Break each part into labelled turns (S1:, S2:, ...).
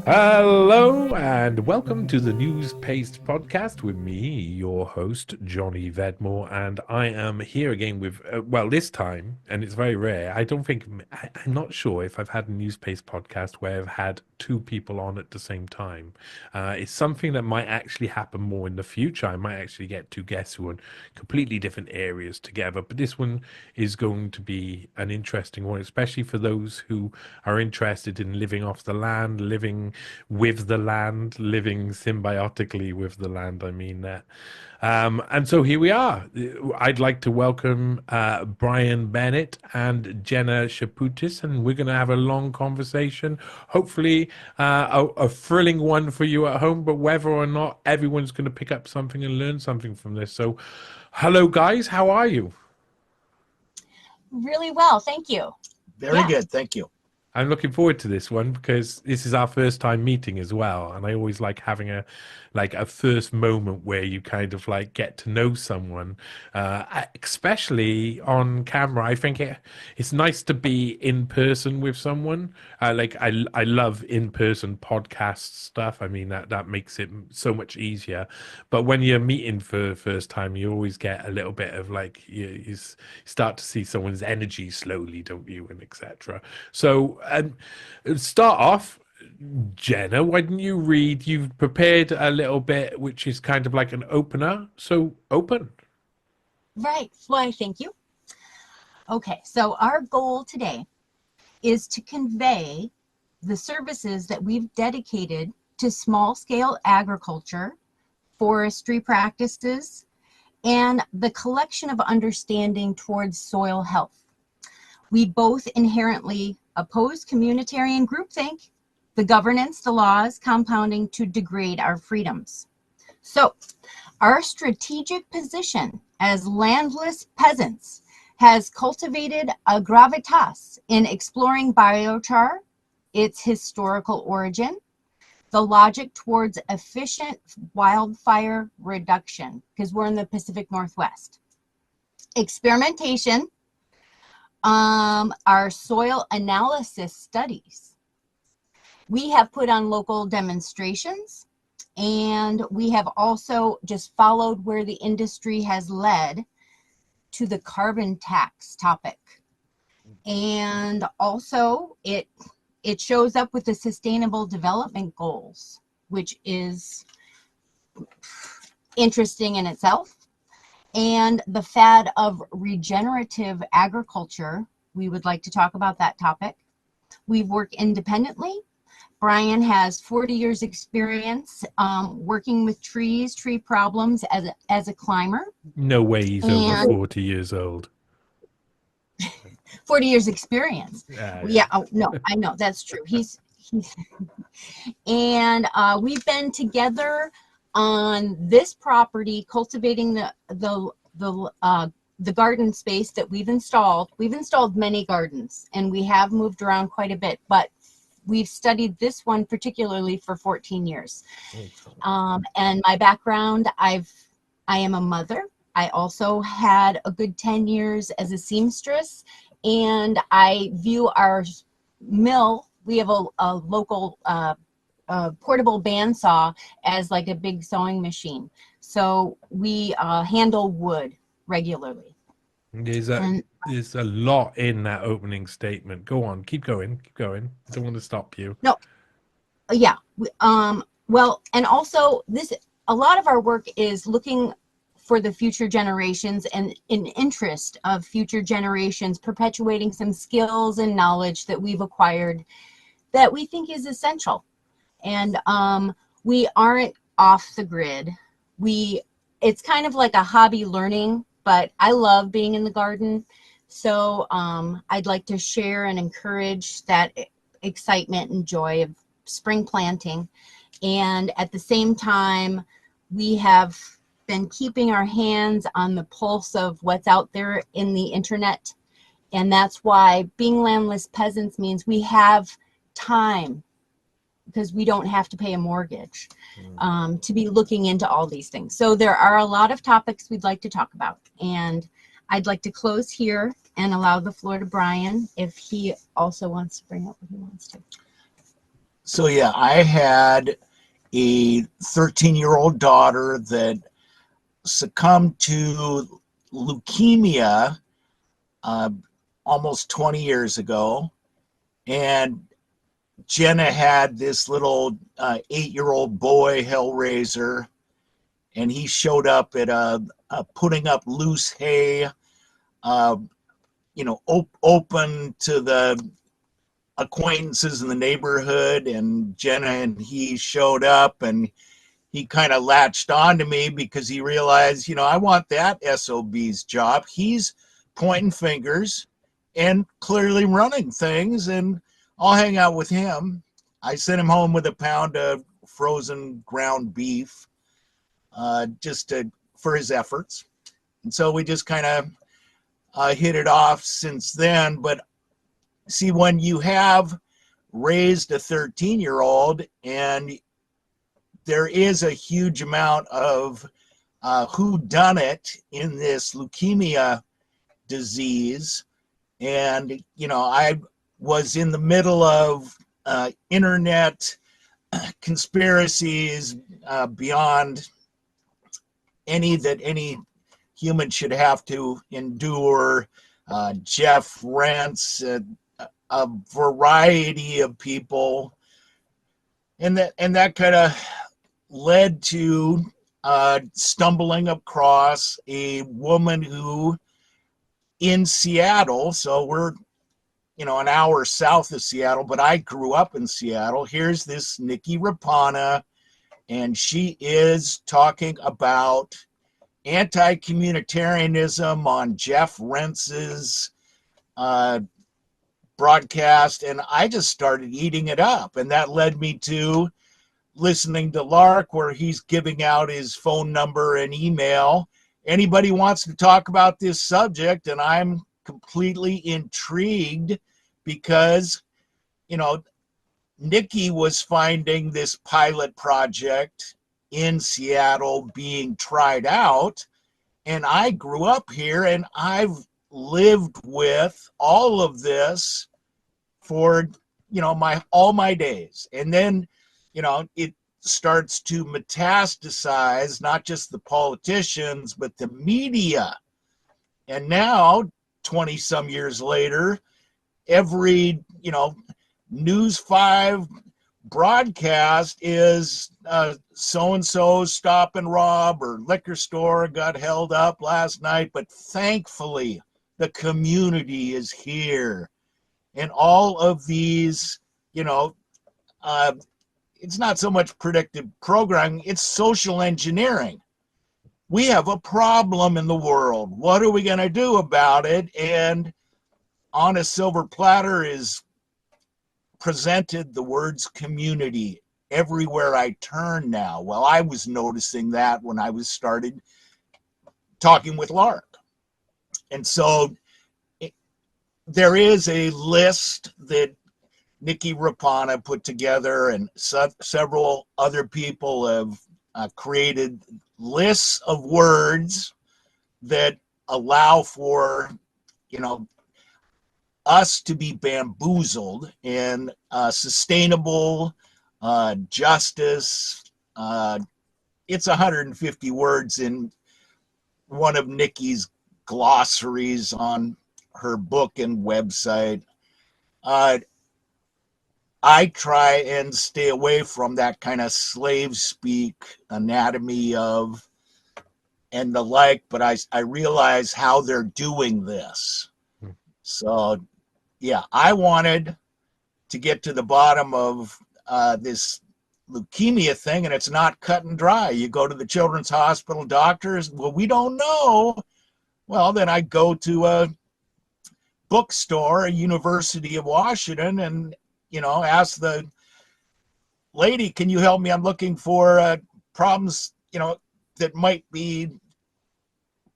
S1: Hello and welcome to the NEWSPASTE Podcast with me, your host, Johnny Vedmore, and I am here again with, this time, and it's very rare, I'm not sure if I've had a NEWSPASTE podcast where I've had two people on at the same time. It's something that might actually happen more in the future. I might actually get two guests who are in completely different areas together, but this one is going to be an interesting one, especially for those who are interested in living off the land, living with the land, living symbiotically with the land. I mean that. And so here we are. I'd like to welcome Brien Bennett and Jenna Shaputis, and we're going to have a long conversation. Hopefully, a thrilling one for you at home, but whether or not everyone's going to pick up something and learn something from this. So, hello, guys. How are you?
S2: Really well, thank you.
S3: Very good, thank you.
S1: I'm looking forward to this one because this is our first time meeting as well, and I always like having a first moment where you kind of like get to know someone, especially on camera. I think it's nice to be in person with someone. I love in person podcast stuff. I mean that makes it so much easier. But when you're meeting for the first time, you always get a little bit of like you start to see someone's energy slowly, don't you, and etc. So. Start off, Jenna, why didn't you read? You've prepared a little bit, which is kind of like an opener. So open.
S2: Right. Why, thank you. Okay, so our goal today is to convey the services that we've dedicated to small-scale agriculture, forestry practices, and the collection of understanding towards soil health. We both inherently oppose communitarian groupthink, the governance, the laws, compounding to degrade our freedoms. So, our strategic position as landless peasants has cultivated a gravitas in exploring biochar, its historical origin, the logic towards efficient wildfire reduction, because we're in the Pacific Northwest, experimentation, our soil analysis studies. We have put on local demonstrations, and we have also just followed where the industry has led to the carbon tax topic. And also it shows up with the Sustainable Development Goals, which is interesting in itself. And the fad of regenerative agriculture, we would like to talk about that topic. We've worked independently. Brien has 40 years experience working with trees, tree problems as a climber.
S1: No way he's over 40 years old.
S2: 40 years experience. No, I know, that's true. He's and we've been together on this property, cultivating the garden space that we've installed. We've installed many gardens, and we have moved around quite a bit, but we've studied this one particularly for 14 years. And my background, I am a mother. I also had a good 10 years as a seamstress, and I view our mill, we have a local portable bandsaw, as like a big sewing machine. So we handle wood regularly.
S1: There's a lot in that opening statement. Go on, keep going. I don't want to stop you.
S2: No, yeah. Well, and also a lot of our work is looking for the future generations and in interest of future generations, perpetuating some skills and knowledge that we've acquired that we think is essential. And we aren't off the grid. It's kind of like a hobby learning, but I love being in the garden. So I'd like to share and encourage that excitement and joy of spring planting. And at the same time, we have been keeping our hands on the pulse of what's out there in the internet. And that's why being landless peasants means we have time, because we don't have to pay a mortgage to be looking into all these things. So there are a lot of topics we'd like to talk about. And I'd like to close here and allow the floor to Brien if he also wants to bring up what he wants to.
S3: So yeah, I had a 13-year-old daughter that succumbed to leukemia uh, almost 20 years ago. And Jenna had this little 8-year-old boy, Hellraiser, and he showed up at putting up loose hay, uh, open to the acquaintances in the neighborhood. And Jenna and he showed up, and he kind of latched on to me because he realized, I want that SOB's job. He's pointing fingers and clearly running things, and I'll hang out with him. I sent him home with a pound of frozen ground beef, for his efforts. And so we just kind of hit it off since then. But see, when you have raised a 13-year-old, and there is a huge amount of whodunit in this leukemia disease. And, I was in the middle of internet conspiracies beyond any that any human should have to endure. Jeff Rents, a variety of people. And that kind of led to stumbling across a woman who in Seattle, so we're an hour south of Seattle, but I grew up in Seattle. Here's this Nikki Rapana, and she is talking about anti-communitarianism on Jeff Rentz's broadcast, and I just started eating it up. And that led me to listening to Lark, where he's giving out his phone number and email. Anybody wants to talk about this subject, and I'm completely intrigued because, Nikki was finding this pilot project in Seattle being tried out, and I grew up here, and I've lived with all of this for, all my days. And then, it starts to metastasize, not just the politicians, but the media. And now, 20 some years later, every, News 5 broadcast is so-and-so stop and rob, or liquor store got held up last night. But thankfully, the community is here. And all of these, it's not so much predictive programming, it's social engineering. We have a problem in the world. What are we going to do about it? And on a silver platter is presented the words community everywhere I turn now. Well, I was noticing that when I was started talking with Lark. And so there is a list that Nikki Rapana put together, and several other people have created lists of words that allow for, us to be bamboozled in sustainable justice. It's 150 words in one of Nikki's glossaries on her book and website. I try and stay away from that kind of slave speak, anatomy of, and the like, but I realize how they're doing this. So, yeah, I wanted to get to the bottom of this leukemia thing, and it's not cut and dry. You go to the Children's Hospital doctors, well, we don't know. Well, then I go to a bookstore, University of Washington, and ask the lady, can you help me? I'm looking for problems, that might be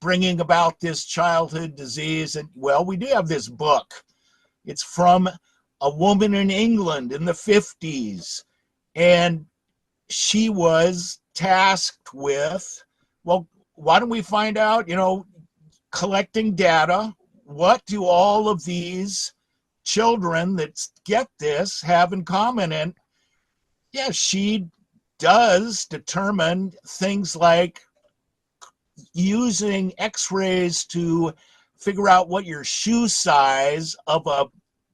S3: bringing about this childhood disease. And well, we do have this book. It's from a woman in England in the 50s. And she was tasked with, well, why don't we find out, collecting data, what do all of these children that get this have in common? And Yeah, she does determine things like using x-rays to figure out what your shoe size of a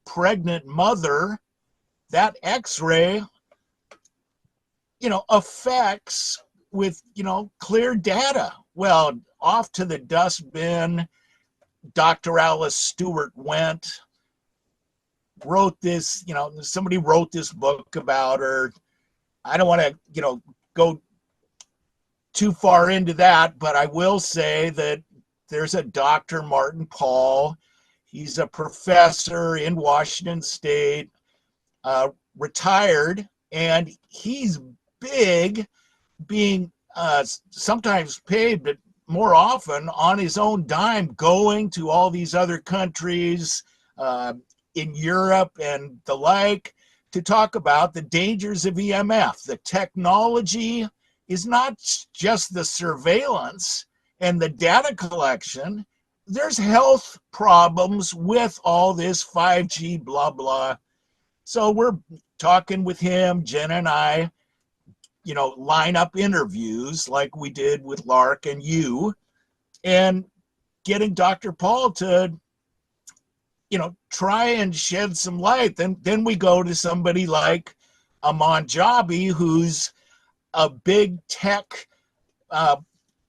S3: pregnant mother. That x-ray, affects with, clear data. Well, off to the dustbin. Dr. Alice Stewart wrote this, somebody wrote this book about her. I don't want to, go too far into that, but I will say that there's a Dr. Martin Paul. He's a professor in Washington State, retired, and he's big, being sometimes paid, but more often on his own dime, going to all these other countries in Europe and the like to talk about the dangers of EMF. The technology is not just the surveillance and the data collection. There's health problems with all this 5G, blah, blah. So we're talking with him, Jenna and I, line up interviews like we did with Lark and you, and getting Dr. Paul to, try and shed some light. Then we go to somebody like Aman Jabi, who's a big tech.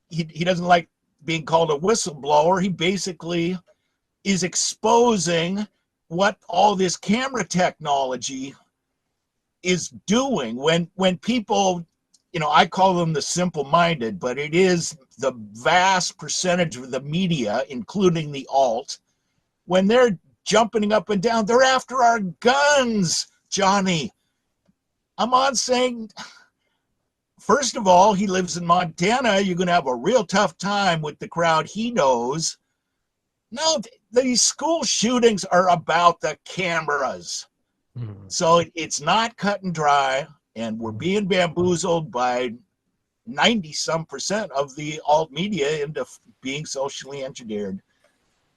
S3: He doesn't like being called a whistleblower. He basically is exposing what all this camera technology is doing. When people, I call them the simple-minded, but it is the vast percentage of the media, including the alt, when they're jumping up and down, they're after our guns, Johnny. I'm on saying, first of all, he lives in Montana. You're going to have a real tough time with the crowd he knows. No, these school shootings are about the cameras. So it's not cut and dry, and we're being bamboozled by 90-some% of the alt media into being socially engineered.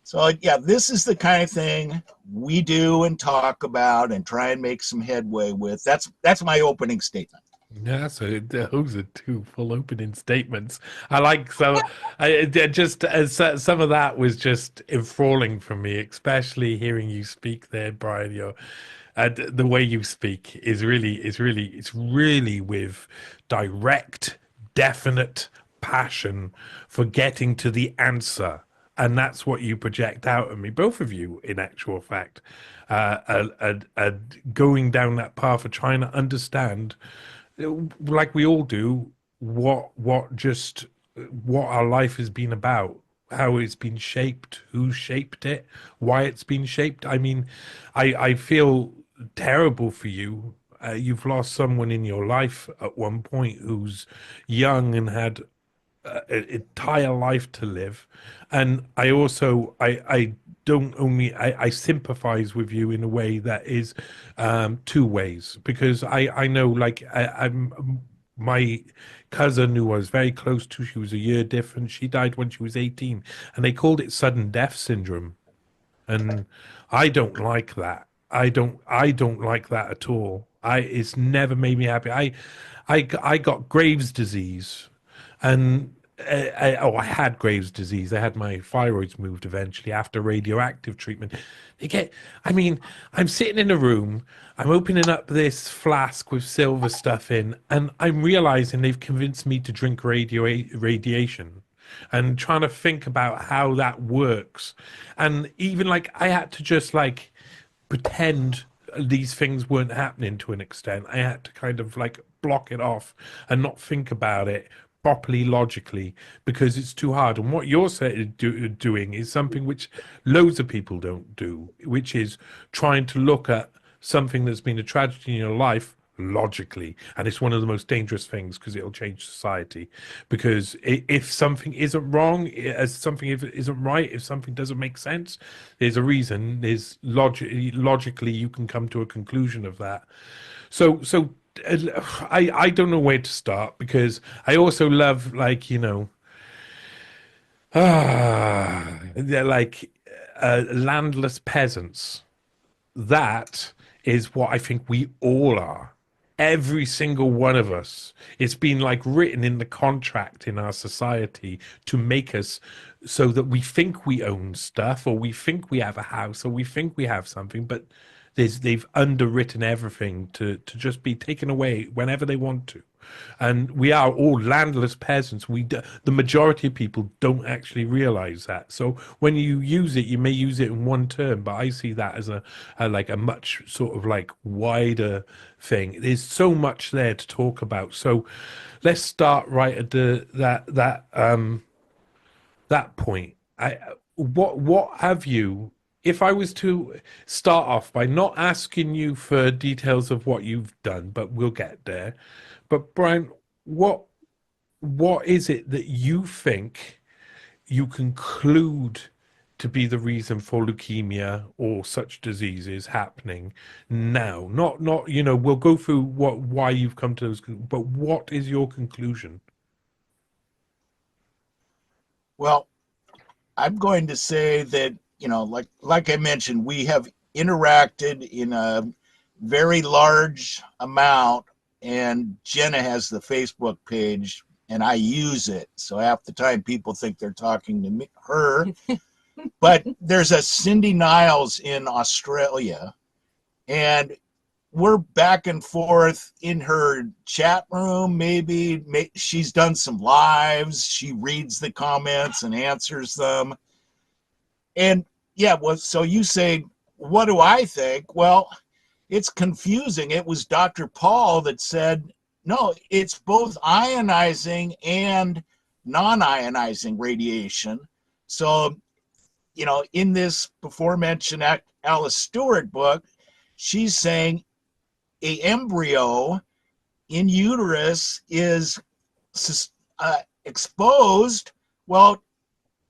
S3: So yeah, this is the kind of thing we do and talk about and try and make some headway with. That's my opening statement.
S1: Yeah, so those are two full opening statements. I like so. I just as some of that was just enthralling for me, especially hearing you speak there, Brian. The way you speak is really with direct, definite passion for getting to the answer. And that's what you project out of me, both of you, in actual fact, going down that path of trying to understand, like we all do, what our life has been about, how it's been shaped, who shaped it, why it's been shaped. I mean, I feel terrible for you. You've lost someone in your life at one point who's young and had an entire life to live. And I also I don't only I sympathize with you in a way that is two ways, because I know, like, I'm my cousin who I was very close to, she was a year different, she died when she was 18, and they called it sudden death syndrome. And I don't like that. I don't like that at all. It's never made me happy. I got Graves' disease, and I had Graves' disease. I had my thyroids moved eventually after radioactive treatment. I mean, I'm sitting in a room, I'm opening up this flask with silver stuff in, and I'm realizing they've convinced me to drink radiation, and trying to think about how that works. And even, like, I had to just, like, pretend these things weren't happening to an extent. I had to kind of, like, block it off and not think about it properly logically, because it's too hard. And what you're doing is something which loads of people don't do, which is trying to look at something that's been a tragedy in your life logically. And it's one of the most dangerous things, because it'll change society. Because if something isn't wrong, as something if it isn't right, if something doesn't make sense, there's a reason. There's logically you can come to a conclusion of that. So I don't know where to start, because I also love, like, they're like landless peasants. That is what I think we all are. every single one of us. It's been like written in the contract in our society to make us so that we think we own stuff, or we think we have a house, or we think we have something, but they've underwritten everything to just be taken away whenever they want to. And we are all landless peasants. The majority of people don't actually realize that. So when you use it, you may use it in one term, but I see that as a like a much sort of like wider thing. There's so much there to talk about. So let's start right at that point. What have you? If I was to start off by not asking you for details of what you've done, but we'll get there. But Brian, what is it that you think you conclude to be the reason for leukemia or such diseases happening now? Not we'll go through why you've come to those, but what is your conclusion?
S3: Well, I'm going to say that, like I mentioned, we have interacted in a very large amount, and Jenna has the Facebook page and I use it. So half the time people think they're talking to her. But there's a Cindy Niles in Australia, and we're back and forth in her chat room. Maybe she's done some lives. She reads the comments and answers them. And yeah, well, so you say, what do I think? Well, it's confusing. It was Dr. Paul that said, no, it's both ionizing and non-ionizing radiation. So, in this before mentioned Alice Stewart book, she's saying a embryo in uterus is exposed. Well,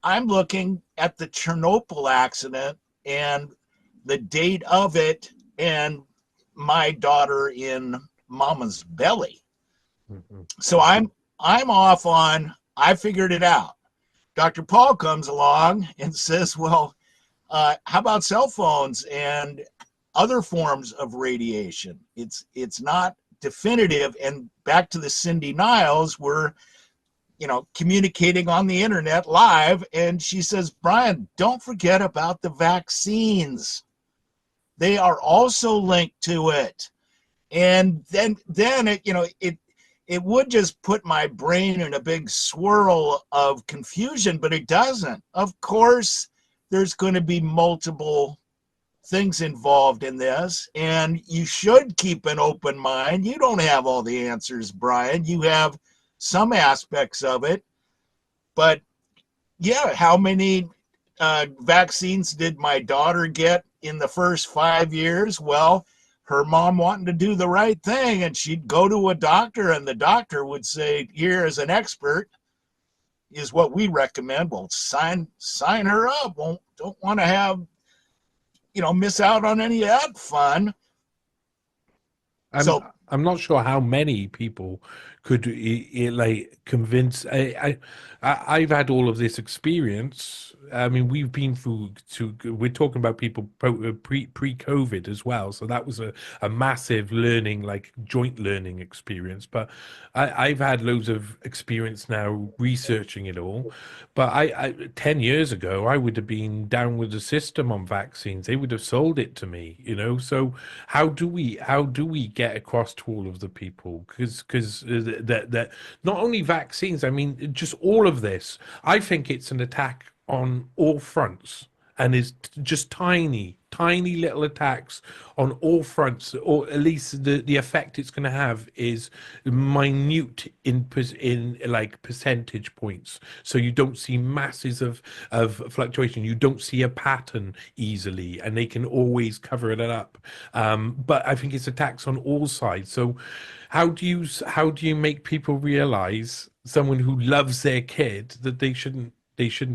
S3: I'm looking at the Chernobyl accident and the date of it and my daughter in mama's belly. Mm-hmm. So I'm off on, I figured it out. Dr. Paul comes along and says, well, how about cell phones and other forms of radiation? It's not definitive. And back to the Cindy Niles, we're communicating on the internet live, and she says, Brian, don't forget about the vaccines. They are also linked to it. And then it would just put my brain in a big swirl of confusion, but it doesn't. Of course, there's going to be multiple things involved in this, and you should keep an open mind. You don't have all the answers, Brian. You have some aspects of it, but yeah, how many vaccines did my daughter get in the first 5 years? Well, her mom wanting to do the right thing, and she'd go to a doctor, and the doctor would say, here as an expert is what we recommend. Well, sign her up. Don't want to have, miss out on any of that fun.
S1: I'm not sure how many people could like convince. I've had all of this experience. I mean, we've been through. We're talking about people pre-COVID as well, so that was a massive learning, like joint learning experience. But I've had loads of experience now researching it all. But I 10 years ago, I would have been down with the system on vaccines. They would have sold it to me, So how do we get across to all of the people? Because that not only vaccines, I mean, just all of this. I think it's an attack on all fronts, and is just tiny little attacks on all fronts, or at least the effect it's going to have is minute in like percentage points. So you don't see masses of fluctuation. You don't see a pattern easily, and they can always cover it up. But I think it's attacks on all sides. So how do you make people realize, someone who loves their kid, that they shouldn't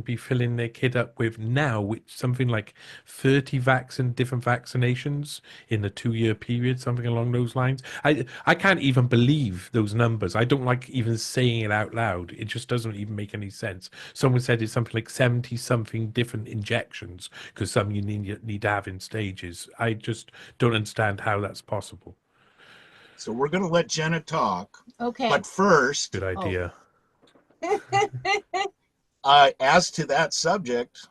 S1: be filling their kid up with now, which something like 30 different vaccinations in a 2-year period, something along those lines. I can't even believe those numbers. I don't like even saying it out loud. It just doesn't even make any sense. Someone said it's something like 70 something different injections, because some you need to have in stages. I just don't understand how that's possible.
S3: So we're going to let Jenna talk.
S2: Okay.
S3: But first,
S1: Good idea.
S3: as to that subject,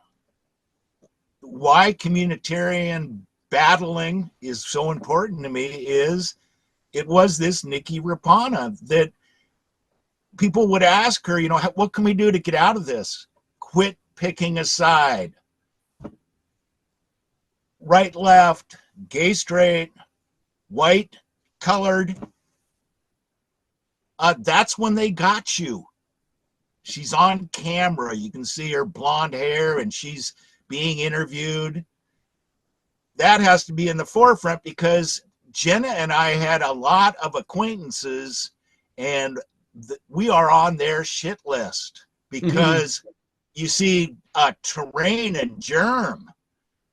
S3: why communitarian battling is so important to me is it was this Nikki Rapana that people would ask her, what can we do to get out of this? Quit picking a side. Right, left, gay, straight, white, colored. That's when they got you. She's on camera. You can see her blonde hair and she's being interviewed. That has to be in the forefront because Jenna and I had a lot of acquaintances and we are on their shit list because you see Terrain and Germ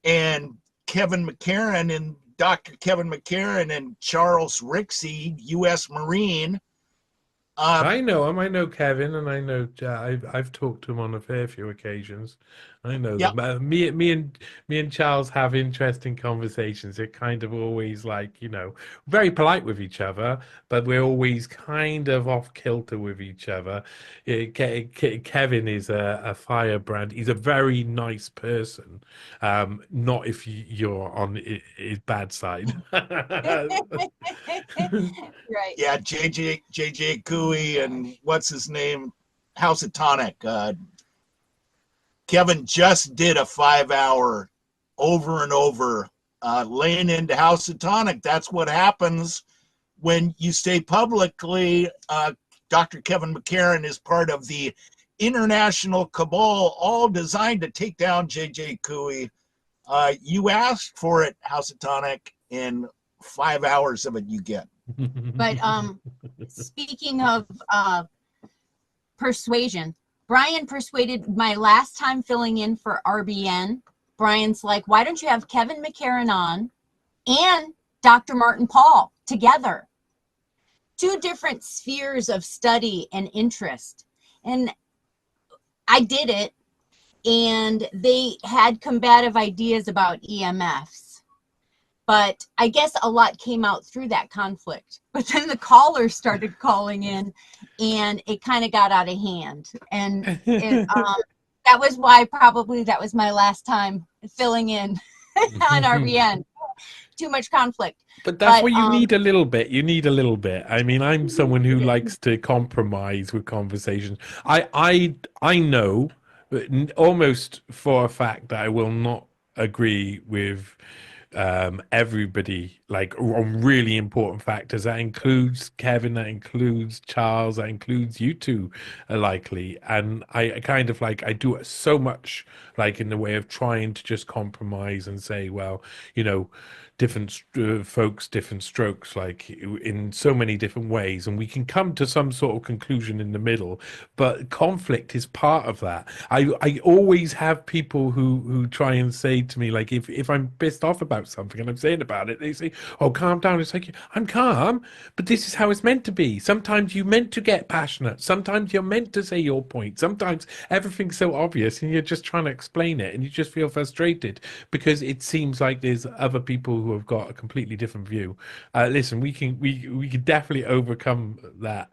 S3: and Kevin McCarran and Dr. Kevin McCarran and Charles Rixey, U.S. Marine.
S1: I know him. I know Kevin, and I know I've talked to him on a fair few occasions. I know them. Me and Charles have interesting conversations. They're kind of always like, very polite with each other, but we're always kind of off kilter with each other. Kevin is a firebrand. He's a very nice person. Not if you're on his bad side.
S2: Right.
S3: Yeah, JJ Cooey and what's his name? House of Tonic. Kevin just did a 5-hour over and over laying into House of Tonic. That's what happens when you stay publicly. Dr. Kevin McCarran is part of the international cabal, all designed to take down JJ Cooey. You asked for it, House of Tonic, in 5 hours of it you get.
S2: But speaking of persuasion, Brian persuaded my last time filling in for RBN. Brian's like, why don't you have Kevin McCarran on and Dr. Martin Paul together? 2 different spheres of study and interest. And I did it, and they had combative ideas about EMFs. But I guess a lot came out through that conflict. But then the callers started calling in, and it kind of got out of hand. And that was why probably that was my last time filling in on RBN. Too much conflict.
S1: But that's what you need a little bit. You need a little bit. I mean, I'm someone who likes to compromise with conversations. I know almost for a fact that I will not agree with everybody, like on really important factors. That includes Kevin, that includes Charles, that includes you two, likely. And I kind of like, I do it so much like in the way of trying to just compromise and say, well, different folks, different strokes, like in so many different ways, and we can come to some sort of conclusion in the middle. But conflict is part of that. I always have people who try and say to me, like, if I'm pissed off about something and I'm saying about it, they say, oh, calm down. It's like, I'm calm, but this is how it's meant to be. Sometimes you're meant to get passionate. Sometimes you're meant to say your point. Sometimes everything's so obvious and you're just trying to explain it and you just feel frustrated because it seems like there's other people who have got a completely different view. Listen, we can definitely overcome that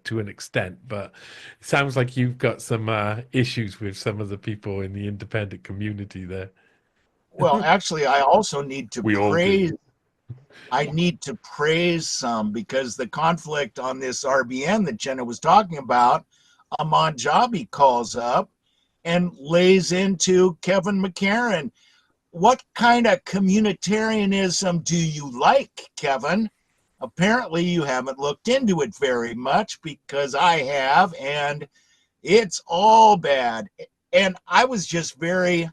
S1: to an extent, but it sounds like you've got some issues with some of the people in the independent community there.
S3: Well, actually, I also need to praise. I
S1: do.
S3: need to praise some because the conflict on this RBN that Jenna was talking about, Amon Jabi calls up and lays into Kevin McCarran. What kind of communitarianism do you like, Kevin? Apparently you haven't looked into it very much because I have, and it's all bad. And I was just very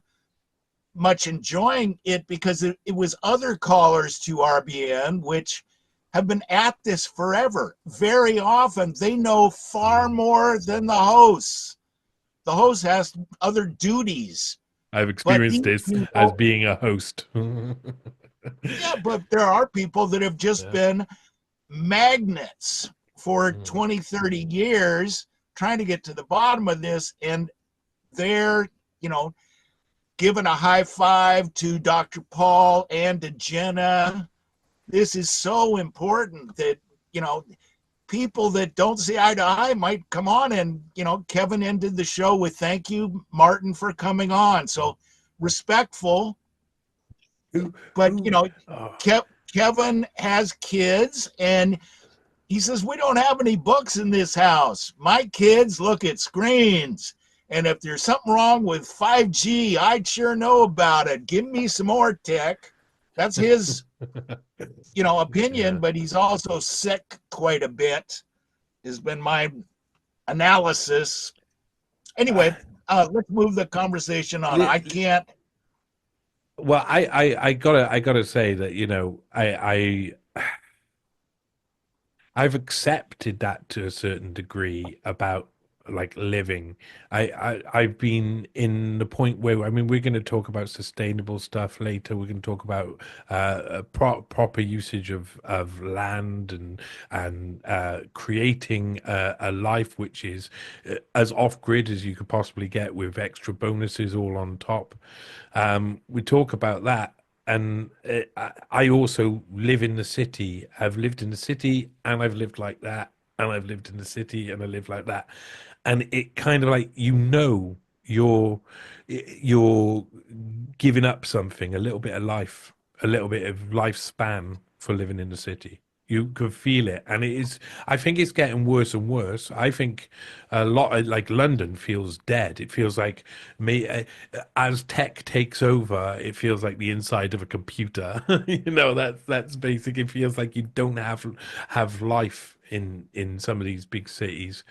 S3: much enjoying it because it was other callers to RBN, which have been at this forever. Very often they know far more than the hosts. The host has other duties.
S1: I've experienced this as being a host.
S3: Yeah, but there are people that have just been magnets for 20, 30 years trying to get to the bottom of this, and they're, giving a high five to Dr. Paul and to Jenna. This is so important that people that don't see eye to eye might come on, and Kevin ended the show with "Thank you, Martin, for coming on." So respectful, but Kevin has kids, and he says, "We don't have any books in this house. My kids look at screens. And if there's something wrong with 5G, I'd sure know about it. Give me some more tech." That's his, opinion, but he's also sick quite a bit, has been my analysis. Anyway, let's move the conversation on. I can't.
S1: Well, I gotta say that, I've accepted that to a certain degree about like living. I've been in the point where, I mean, we're going to talk about sustainable stuff later. We're going to talk about proper usage of land and creating a life which is as off grid as you could possibly get, with extra bonuses all on top. We talk about that. And I also live in the city. I've lived in the city, and I've lived like that, and I've lived in the city, and I live like that. And it kind of like, you're giving up something, a little bit of life, a little bit of lifespan for living in the city. You could feel it, and I think it's getting worse and worse. I think a lot of, like, London feels dead. It feels like as tech takes over, it feels like the inside of a computer. That's basic. It feels like you don't have life in some of these big cities.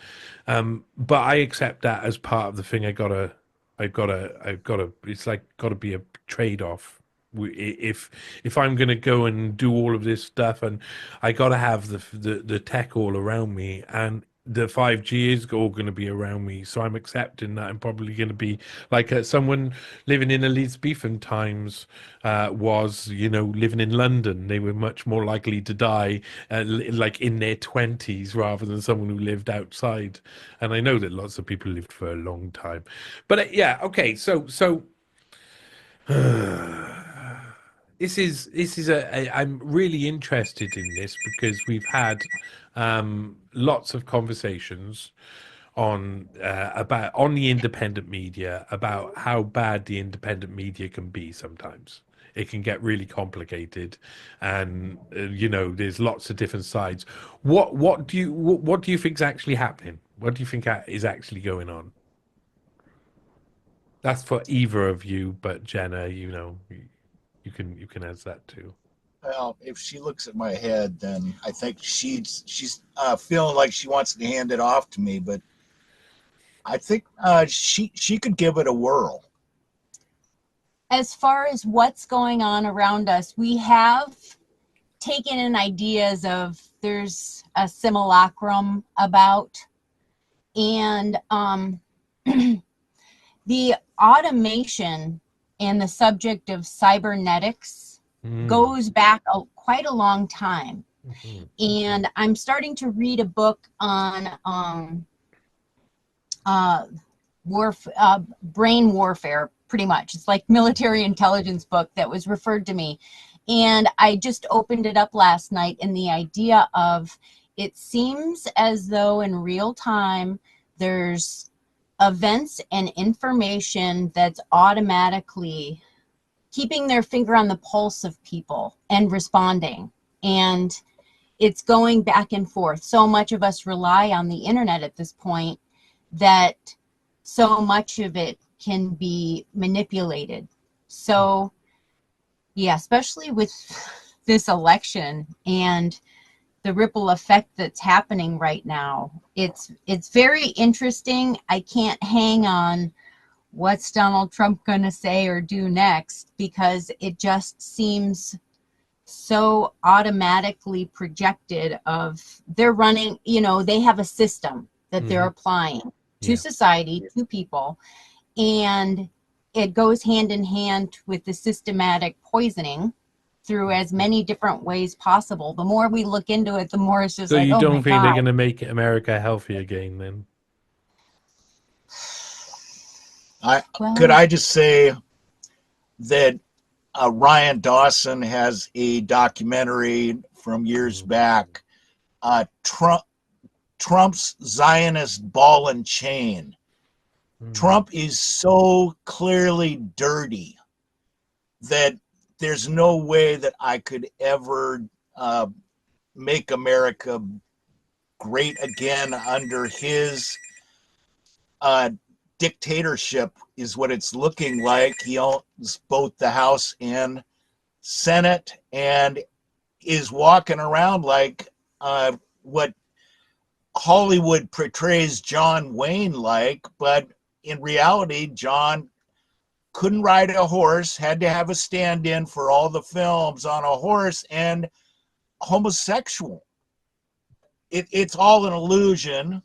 S1: But I accept that as part of the thing. I've gotta. It's like got to be a trade-off. If I'm going to go and do all of this stuff, and I got to have the tech all around me, and the 5G is all going to be around me, so I'm accepting that I'm probably going to be like someone living in Elizabethan times was, living in London. They were much more likely to die like in their 20s rather than someone who lived outside. And I know that lots of people lived for a long time, but yeah, okay, so. This is I'm really interested in this because we've had lots of conversations on the independent media, about how bad the independent media can be sometimes. It can get really complicated, and there's lots of different sides. What do you think's actually happening? What do you think is actually going on? That's for either of you, but Jenna, you can answer that too.
S3: Well, if she looks at my head, then I think she's feeling like she wants to hand it off to me. But I think she could give it a whirl.
S2: As far as what's going on around us, we have taken in ideas of, there's a simulacrum about, and the automation and the subject of cybernetics goes back quite a long time. And I'm starting to read a book on brain warfare, pretty much. It's like military intelligence book that was referred to me. And I just opened it up last night, and the idea of, it seems as though in real time there's events and information that's automatically keeping their finger on the pulse of people and responding. And it's going back and forth. So much of us rely on the internet at this point that so much of it can be manipulated. So yeah, especially with this election and the ripple effect that's happening right now, it's very interesting. I can't hang on what's Donald Trump going to say or do next, because it just seems so automatically projected of, they're running, they have a system that they're applying to society, to people, and it goes hand in hand with the systematic poisoning through as many different ways possible. The more we look into it, the more it's just
S1: so
S2: like,
S1: you
S2: oh
S1: don't
S2: my
S1: think
S2: God.
S1: they're going to make America healthy again then?
S3: Could I just say that Ryan Dawson has a documentary from years back Trump's Zionist ball and chain. Trump is so clearly dirty that there's no way that I could ever make America great again under his dictatorship is what it's looking like. He owns both the House and Senate and is walking around like what Hollywood portrays John Wayne like, but in reality, John couldn't ride a horse, had to have a stand-in for all the films on a horse, and homosexual. It's all an illusion.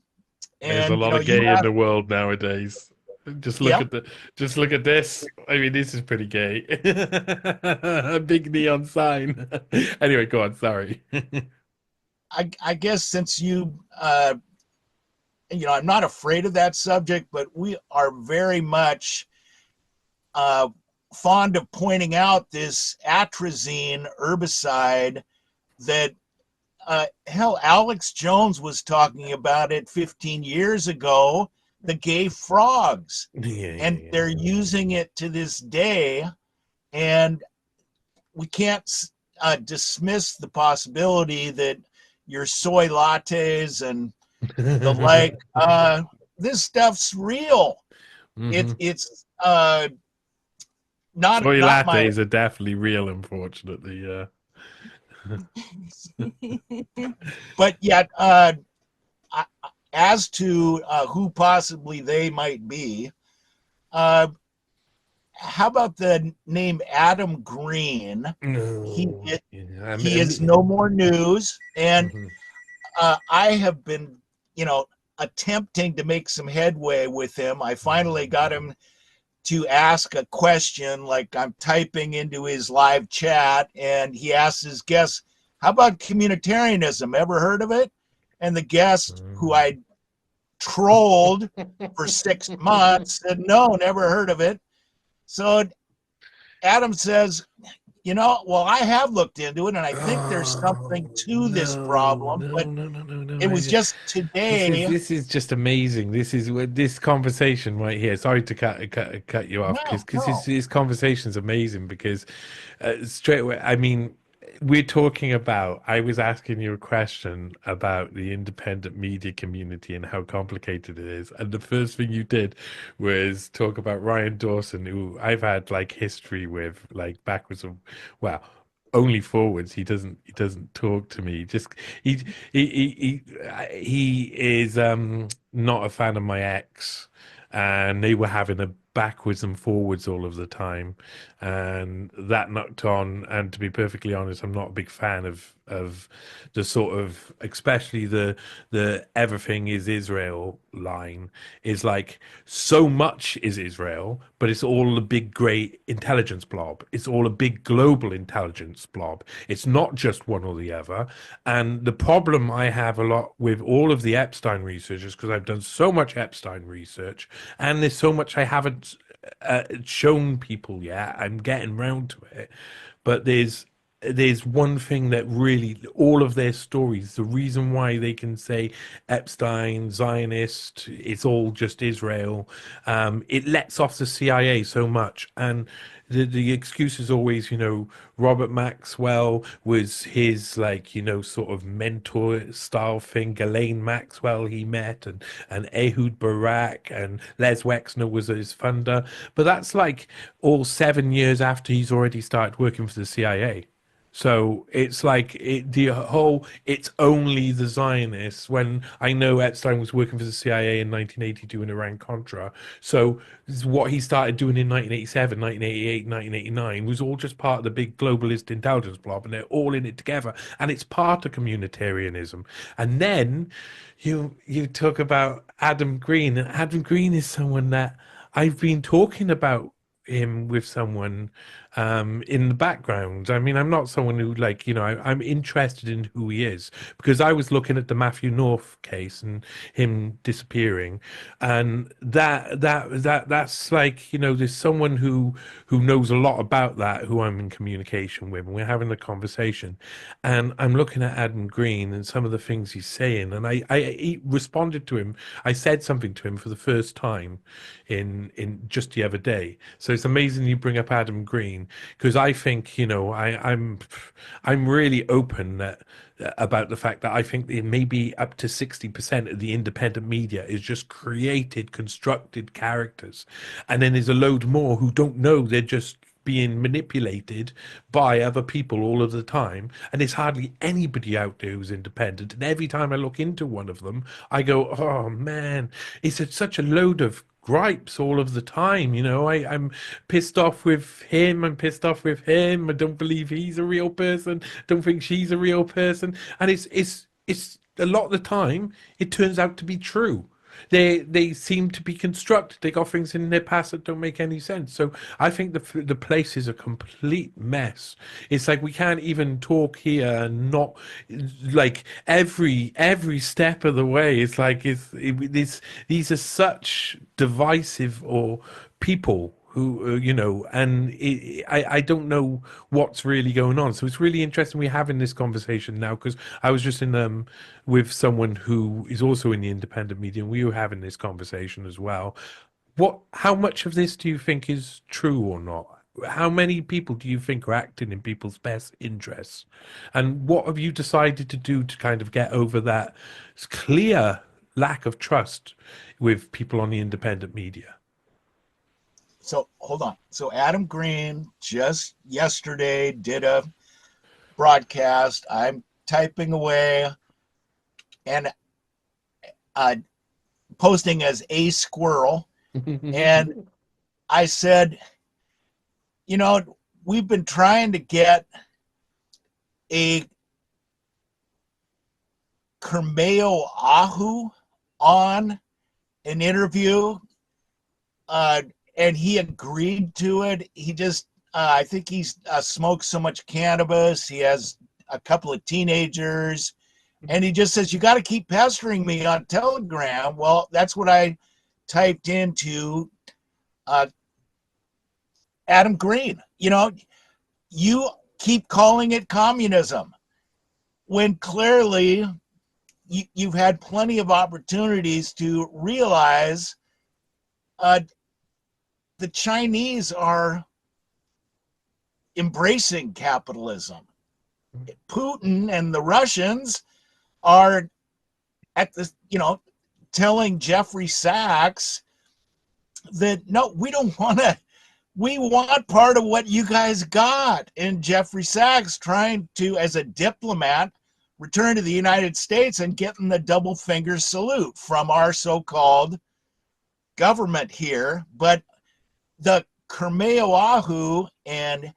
S1: There's
S3: And
S1: a lot of gay in the world nowadays. Just look at this. I mean, this is pretty gay. A big neon sign. Anyway, go on. Sorry.
S3: I guess since I'm not afraid of that subject, but we are very much fond of pointing out this atrazine herbicide that hell, Alex Jones was talking about it 15 years ago, the gay frogs. And they're using it to this day. And we can't dismiss the possibility that your soy lattes and the like, this stuff's real. It's not
S1: soy
S3: not
S1: lattes are definitely real, unfortunately. Yeah.
S3: But yet, as to who possibly they might be, how about the name Adam Green? He is no more news, and I have been, attempting to make some headway with him. I finally got him to ask a question, like I'm typing into his live chat, and he asks his guests, how about communitarianism? Ever heard of it? And the guest, who I trolled for 6 months, said, no, never heard of it. So Adam says, well, I have looked into it, and I think there's something to this problem, but it was just today.
S1: This is just amazing. This is this conversation right here. Sorry to cut you off, because this conversation is amazing, because straight away, I mean, we're talking about, I was asking you a question about the independent media community and how complicated it is. And the first thing you did was talk about Ryan Dawson, who I've had like history with, like backwards and, well, only forwards. He doesn't talk to me. Just he is not a fan of my ex, and they were having a backwards and forwards all of the time, and that knocked on. And to be perfectly honest, I'm not a big fan of the sort of, especially the everything is Israel line. Is like, so much is Israel, but it's all a big great intelligence blob. It's all a big global intelligence blob. It's not just one or the other. And the problem I have a lot with all of the Epstein researchers, because I've done so much Epstein research, and there's so much I haven't shown people yet. I'm getting round to it, but there's one thing that really, all of their stories, the reason why they can say Epstein, Zionist, it's all just Israel, it lets off the CIA so much. And the excuse is always, Robert Maxwell was his, like, sort of mentor style thing. Ghislaine Maxwell he met, and Ehud Barak, and Les Wexner was his funder. But that's like all 7 years after he's already started working for the CIA. So it's like it's only the Zionists, when I know Epstein was working for the CIA in 1982 in Iran-Contra. So what he started doing in 1987, 1988, 1989 was all just part of the big globalist intelligence blob, and they're all in it together. And it's part of communitarianism. And then you talk about Adam Green, and Adam Green is someone that I've been talking about him with someone in the background. I mean, I'm not someone who I'm interested in who he is, because I was looking at the Matthew North case and him disappearing, and that's like, there's someone who knows a lot about that, who I'm in communication with, and we're having a conversation, and I'm looking at Adam Green and some of the things he's saying, and I responded to him. I said something to him for the first time in just the other day. So it's amazing you bring up Adam Green, because I think, I'm really open about the fact that I think that maybe up to 60% of the independent media is just created, constructed characters, and then there's a load more who don't know, they're just being manipulated by other people all of the time, and there's hardly anybody out there who's independent. And every time I look into one of them, I go, oh man, such a load of gripes all of the time. I'm pissed off with him, I'm pissed off with him, I don't believe he's a real person, don't think she's a real person. And it's a lot of the time it turns out to be true. They seem to be constructed. They got things in their past that don't make any sense. So I think the place is a complete mess. It's like we can't even talk here and not, like, every step of the way. It's like these are such divisive or people who and I don't know what's really going on. So it's really interesting we're having this conversation now, because I was just in with someone who is also in the independent media, and we were having this conversation as well. How much of this do you think is true or not? How many people do you think are acting in people's best interests? And what have you decided to do to kind of get over that clear lack of trust with people on the independent media?
S3: So hold on. So Adam Green just yesterday did a broadcast. I'm typing away and posting as a squirrel. And I said, we've been trying to get a Kermeo Ahu on an interview, and he agreed to it. He just, I think he's smoked so much cannabis. He has a couple of teenagers, and he just says, you got to keep pestering me on Telegram. Well, that's what I typed into Adam Green. You keep calling it communism when clearly you've had plenty of opportunities to realize the Chinese are embracing capitalism. Putin and the Russians are at the, telling Jeffrey Sachs that, no, we don't want to, we want part of what you guys got. And Jeffrey Sachs trying to, as a diplomat, return to the United States and getting the double finger salute from our so-called government here. But the Kermeo Ahu and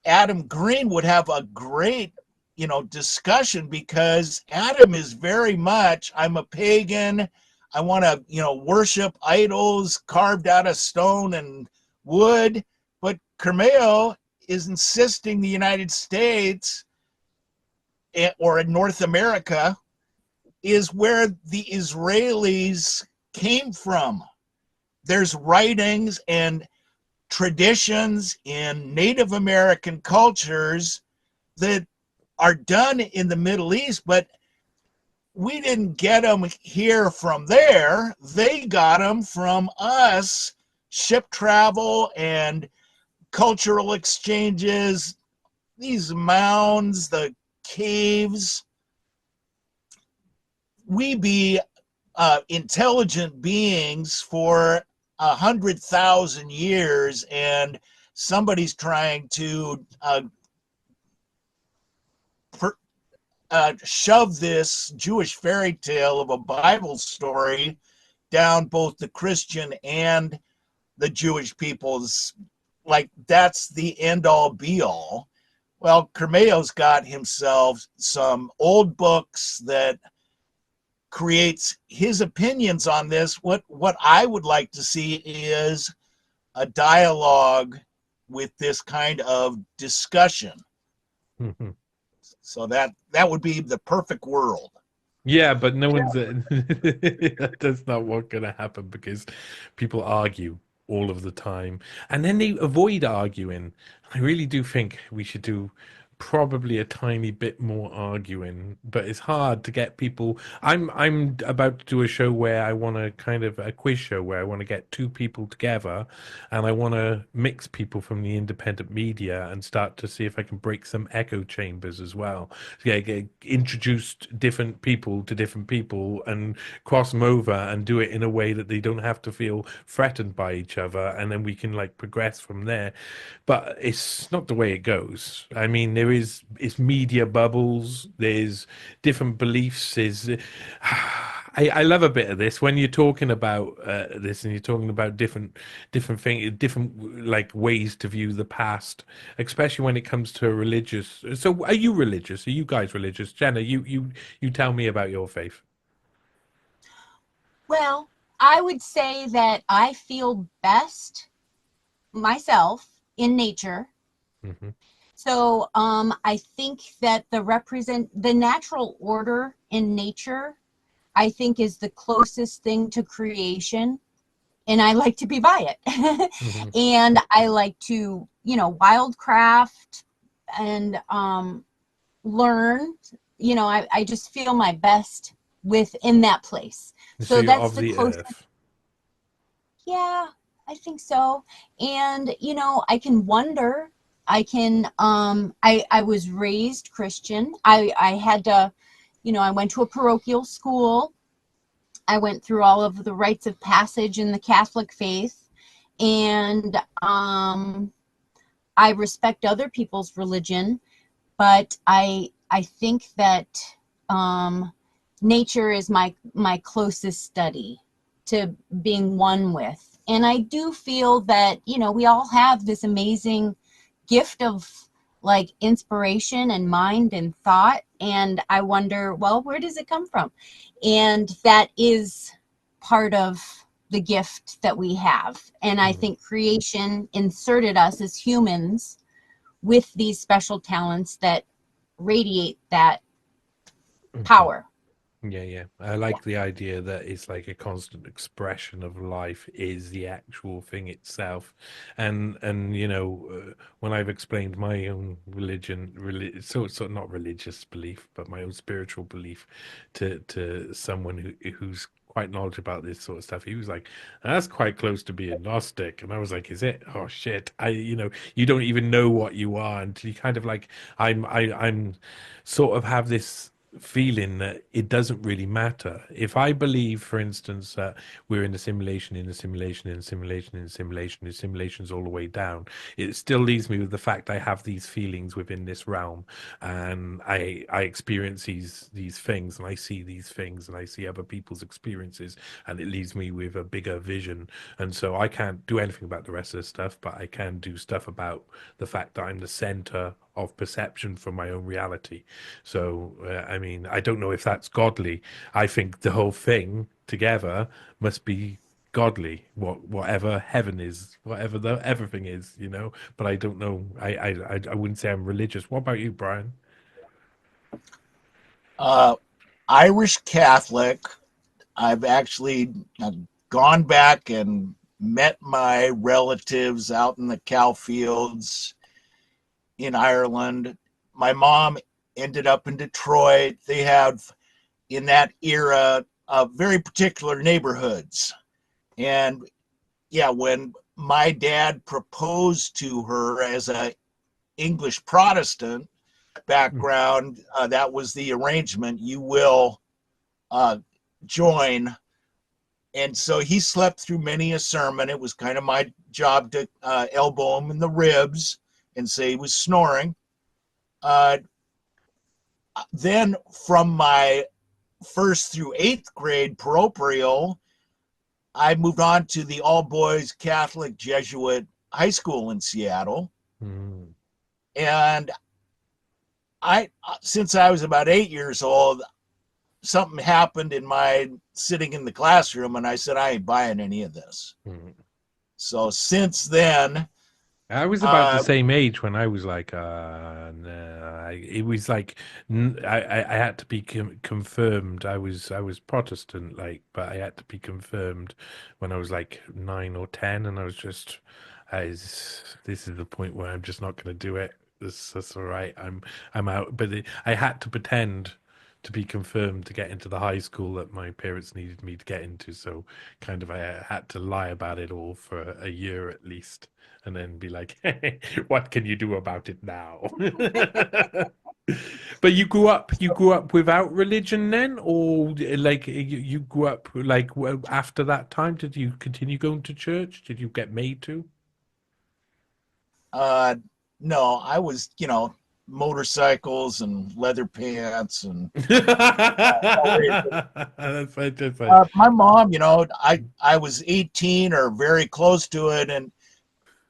S3: Adam Green would have a great, discussion, because Adam is very much, I'm a pagan, I want to, worship idols carved out of stone and wood. But Kermeo is insisting the United States or in North America is where the Israelis came from. There's writings and traditions in Native American cultures that are done in the Middle East, but we didn't get them here from there. They got them from us, ship travel and cultural exchanges, these mounds, the caves. We be intelligent beings for 100,000 years, and somebody's trying to shove this Jewish fairy tale of a Bible story down both the Christian and the Jewish people's, like that's the end all be all. Well, Kermeo's got himself some old books that creates his opinions on this. What I would like to see is a dialogue with this kind of discussion.
S1: Mm-hmm.
S3: So that would be the perfect world.
S1: Yeah, but no one's that's not what's gonna happen because people argue all of the time and then they avoid arguing. I really do think we should do probably a tiny bit more arguing, but it's hard to get people. I'm about to do a show where I want to kind of a quiz show where I want to get two people together and I want to mix people from the independent media and start to see if I can break some echo chambers as well. Get introduced different people to different people and cross them over and do it in a way that they don't have to feel threatened by each other, and then we can like progress from there. But it's not the way it goes. I mean, it's media bubbles. There's different beliefs. I love a bit of this when you're talking about this and you're talking about different things, different like ways to view the past, especially when it comes to a religious. So, are you religious? Are you guys religious? Jenna, you tell me about your faith.
S2: Well, I would say that I feel best myself in nature.
S1: Mm-hmm.
S2: So I think that the natural order in nature, I think, is the closest thing to creation, and I like to be by it.
S1: Mm-hmm.
S2: And I like to, wildcraft and learn. I just feel my best within that place. So
S1: you're
S2: that's
S1: of
S2: the
S1: the
S2: closest.
S1: earth.
S2: Yeah, I think so. And, I can wonder. I was raised Christian. I had to, I went to a parochial school. I went through all of the rites of passage in the Catholic faith. And I respect other people's religion, but I think that nature is my closest study to being one with. And I do feel that, we all have this amazing gift of like inspiration and mind and thought. And I wonder, well, where does it come from? And that is part of the gift that we have. And I think creation inserted us as humans with these special talents that radiate that power.
S1: Yeah. I like the idea that it's like a constant expression of life is the actual thing itself. And when I've explained my own so not religious belief, but my own spiritual belief to someone who's quite knowledgeable about this sort of stuff, he was like, that's quite close to being Gnostic. And I was like, is it? Oh shit. You don't even know what you are until you kind of like, I'm sort of have this feeling that it doesn't really matter. If I believe, for instance, that we're in a simulation, in a simulation, in a simulation, in a simulation, the simulation's all the way down, it still leaves me with the fact I have these feelings within this realm, and I experience these things, and I see these things, and I see other people's experiences, and it leaves me with a bigger vision. And so I can't do anything about the rest of the stuff, but I can do stuff about the fact that I'm the center of perception from my own reality. So, I mean, I don't know if that's godly. I think the whole thing together must be godly, whatever heaven is, whatever the everything is, But I don't know. I wouldn't say I'm religious. What about you, Brian?
S3: Irish Catholic. I've actually gone back and met my relatives out in the cow fields in Ireland. My mom ended up in Detroit. They have, in that era, very particular neighborhoods. And yeah, when my dad proposed to her as a English Protestant background, that was the arrangement. You will join. And so he slept through many a sermon. It was kind of my job to elbow him in the ribs and say he was snoring. Then from my 1st through 8th grade parochial, I moved on to the all-boys Catholic Jesuit high school in Seattle.
S1: Mm.
S3: And since I was about 8 years old, something happened in my sitting in the classroom, and I said, I ain't buying any of this.
S1: Mm.
S3: So since then,
S1: I was about the same age when I was like, no, it was like, I had to be confirmed. I was Protestant, like, but I had to be confirmed when I was like 9 or 10, and I was just, this is the point where I'm just not going to do it. That's all right. I'm out. But I had to pretend to be confirmed to get into the high school that my parents needed me to get into. So kind of I had to lie about it all for a year at least, and then be like, hey, what can you do about it now? But you grew up without religion then, or like you grew up like after that time? Did you continue going to church? Did you get made to?
S3: no, I was, motorcycles and leather pants and
S1: That's fantastic.
S3: my mom, I was 18 or very close to it, and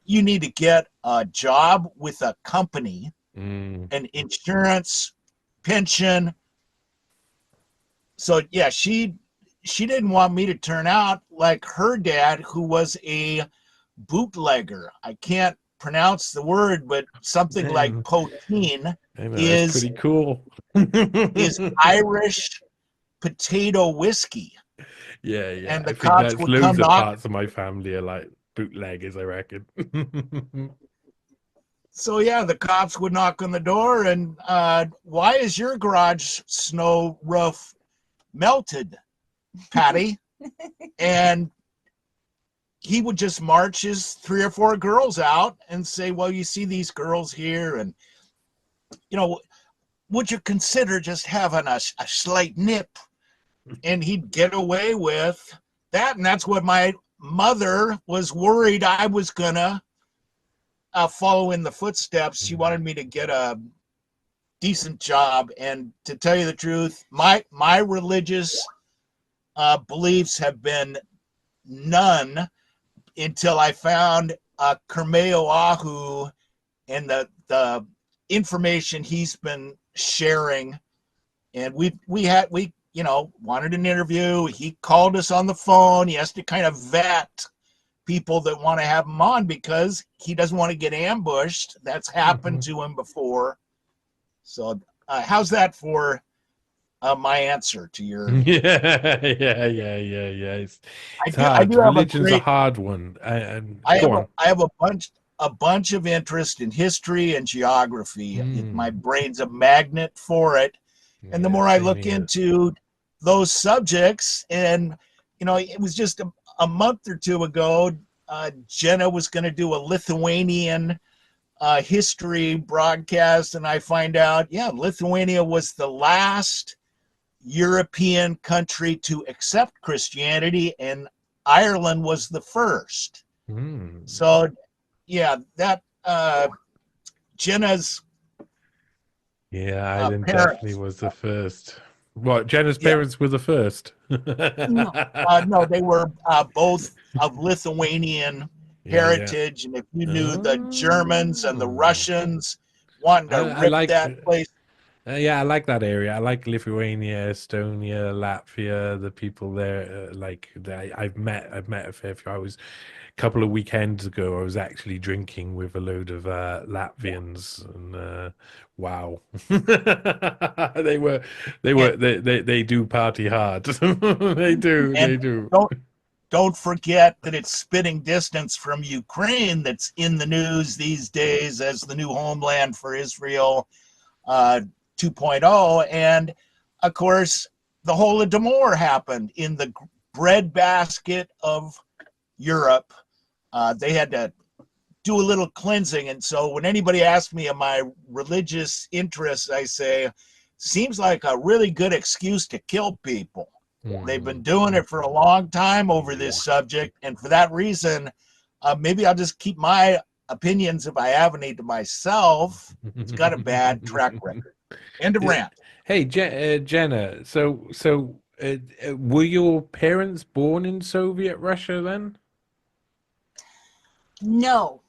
S3: you need to get a job with a company, an insurance, pension. So yeah, she didn't want me to turn out like her dad, who was a bootlegger. I can't pronounce the word, but something like poteen
S1: That's pretty cool.
S3: is Irish potato whiskey.
S1: Yeah.
S3: And the
S1: I think
S3: cops
S1: that's
S3: would
S1: loads
S3: come
S1: of
S3: knock.
S1: parts of my family are like bootleggers, I reckon.
S3: So yeah, the cops would knock on the door and why is your garage snow roof melted, Patty? And he would just march his 3 or 4 girls out and say, well, you see these girls here, and would you consider just having a slight nip? And he'd get away with that. And that's what my mother was worried I was gonna follow in the footsteps. She wanted me to get a decent job. And to tell you the truth, my religious beliefs have been none until I found Kermeo Ahu and the information he's been sharing. And we wanted an interview. He called us on the phone. He has to kind of vet people that want to have him on because he doesn't want to get ambushed. That's happened to him before. So how's that for my answer to your?
S1: Yeah. It's hard. Religion's a hard one.
S3: I have a bunch of interest in history and geography. My brain's a magnet for it. And the more I look into those subjects, and it was just a month or two ago, Jenna was going to do a Lithuanian history broadcast, and I find out, Lithuania was the last European country to accept Christianity, and Ireland was the first. So, yeah, that Jenna's
S1: Ireland
S3: parents,
S1: definitely was the first. What, Jenna's parents were the first?
S3: No, they were both of Lithuanian heritage, and if you knew the Germans and the Russians wanted to rip that place.
S1: I like that area. I like Lithuania, Estonia, Latvia. The people there, I've met a fair few. I was a couple of weekends ago. I was actually drinking with a load of Latvians, and wow, they do party hard. They do.
S3: Don't forget that it's spitting distance from Ukraine that's in the news these days as the new homeland for Israel 2.0. And of course, the Holodomor happened in the breadbasket of Europe. They had to do a little cleansing. And so when anybody asks me of my religious interests, I say, seems like a really good excuse to kill people. They've been doing it for a long time over this subject. And for that reason, maybe I'll just keep my opinions, if I have any, to myself. It's got a bad track record. End of rant.
S1: Hey, Jenna, so were your parents born in Soviet Russia then?
S2: No.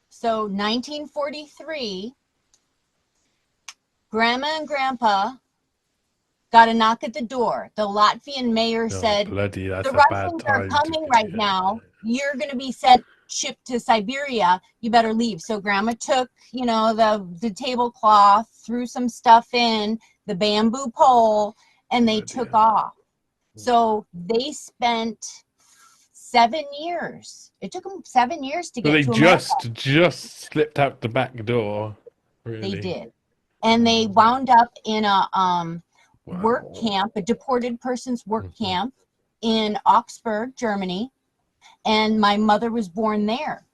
S2: So 1943, Grandma and Grandpa got a knock at the door. The Latvian mayor said,
S1: bloody, that's
S2: the
S1: a bad
S2: Russians
S1: time
S2: are coming right now. You're going to be sent shipped to Siberia, you better leave. So grandma took, you know, the tablecloth, threw some stuff in, the bamboo pole, and they took off. So they spent 7 years. It took them 7 years to
S1: So
S2: get
S1: they
S2: to America.
S1: just slipped out the back door. Really?
S2: They did. And they wound up in a work
S1: Wow.
S2: camp, a deported person's work
S1: Mhm.
S2: camp in Augsburg, Germany. And my mother was born there.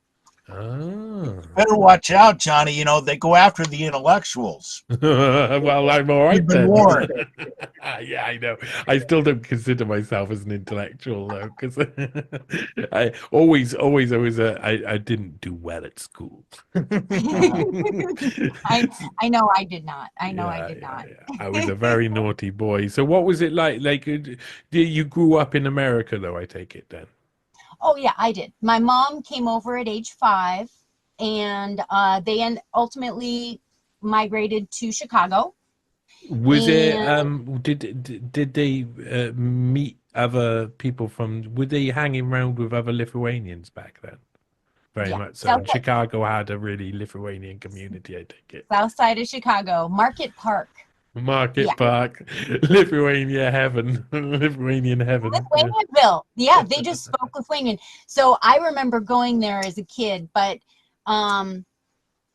S1: Ah.
S3: Better watch out, Johnny. You know, they go after the intellectuals.
S1: Well, I'm all right
S3: You've been
S1: then.
S3: warned.
S1: Yeah, I know. I still don't consider myself as an intellectual though, because I I didn't do well at school.
S2: I know I did not. I know I
S1: Yeah,
S2: did not.
S1: yeah. I was a very naughty boy. So what was it like? Like, you grew up in America, though, I take it then.
S2: Oh yeah, I did. My mom came over at age 5, and they ultimately migrated to Chicago.
S1: Was it
S2: And
S1: did they meet other people from, were they hanging around with other Lithuanians back then? Very
S2: yeah,
S1: much so. And Chicago had a really Lithuanian community, I take it.
S2: south side of Chicago, Market Park.
S1: Market
S2: Yeah.
S1: Park, Lithuania heaven, Lithuanian heaven.
S2: Lithuanianville. Yeah, they just spoke Lithuanian. So I remember going there as a kid, but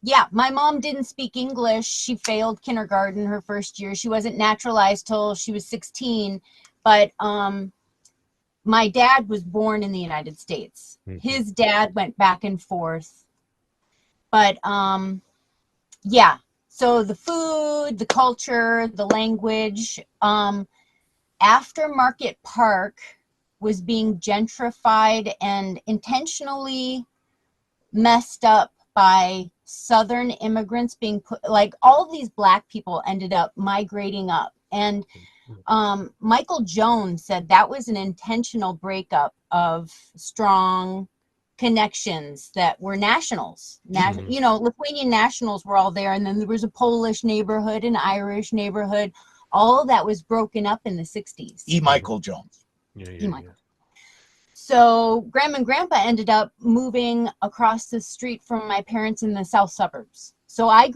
S2: yeah, my mom didn't speak English. She failed kindergarten her first year. She wasn't naturalized till she was 16. But my dad was born in the United States. His dad went back and forth. But yeah, so the food, the culture, the language. After Market Park was being gentrified and intentionally messed up by Southern immigrants being put, like all of these Black people ended up migrating up. And Michael Jones said that was an intentional breakup of strong connections that were nationals. You know, Lithuanian nationals were all there. And then there was a Polish neighborhood, an Irish neighborhood. All of that was broken up in the 60s.
S3: Michael Jones.
S1: Yeah.
S2: So Grandma and Grandpa ended up moving across the street from my parents in the south suburbs. So I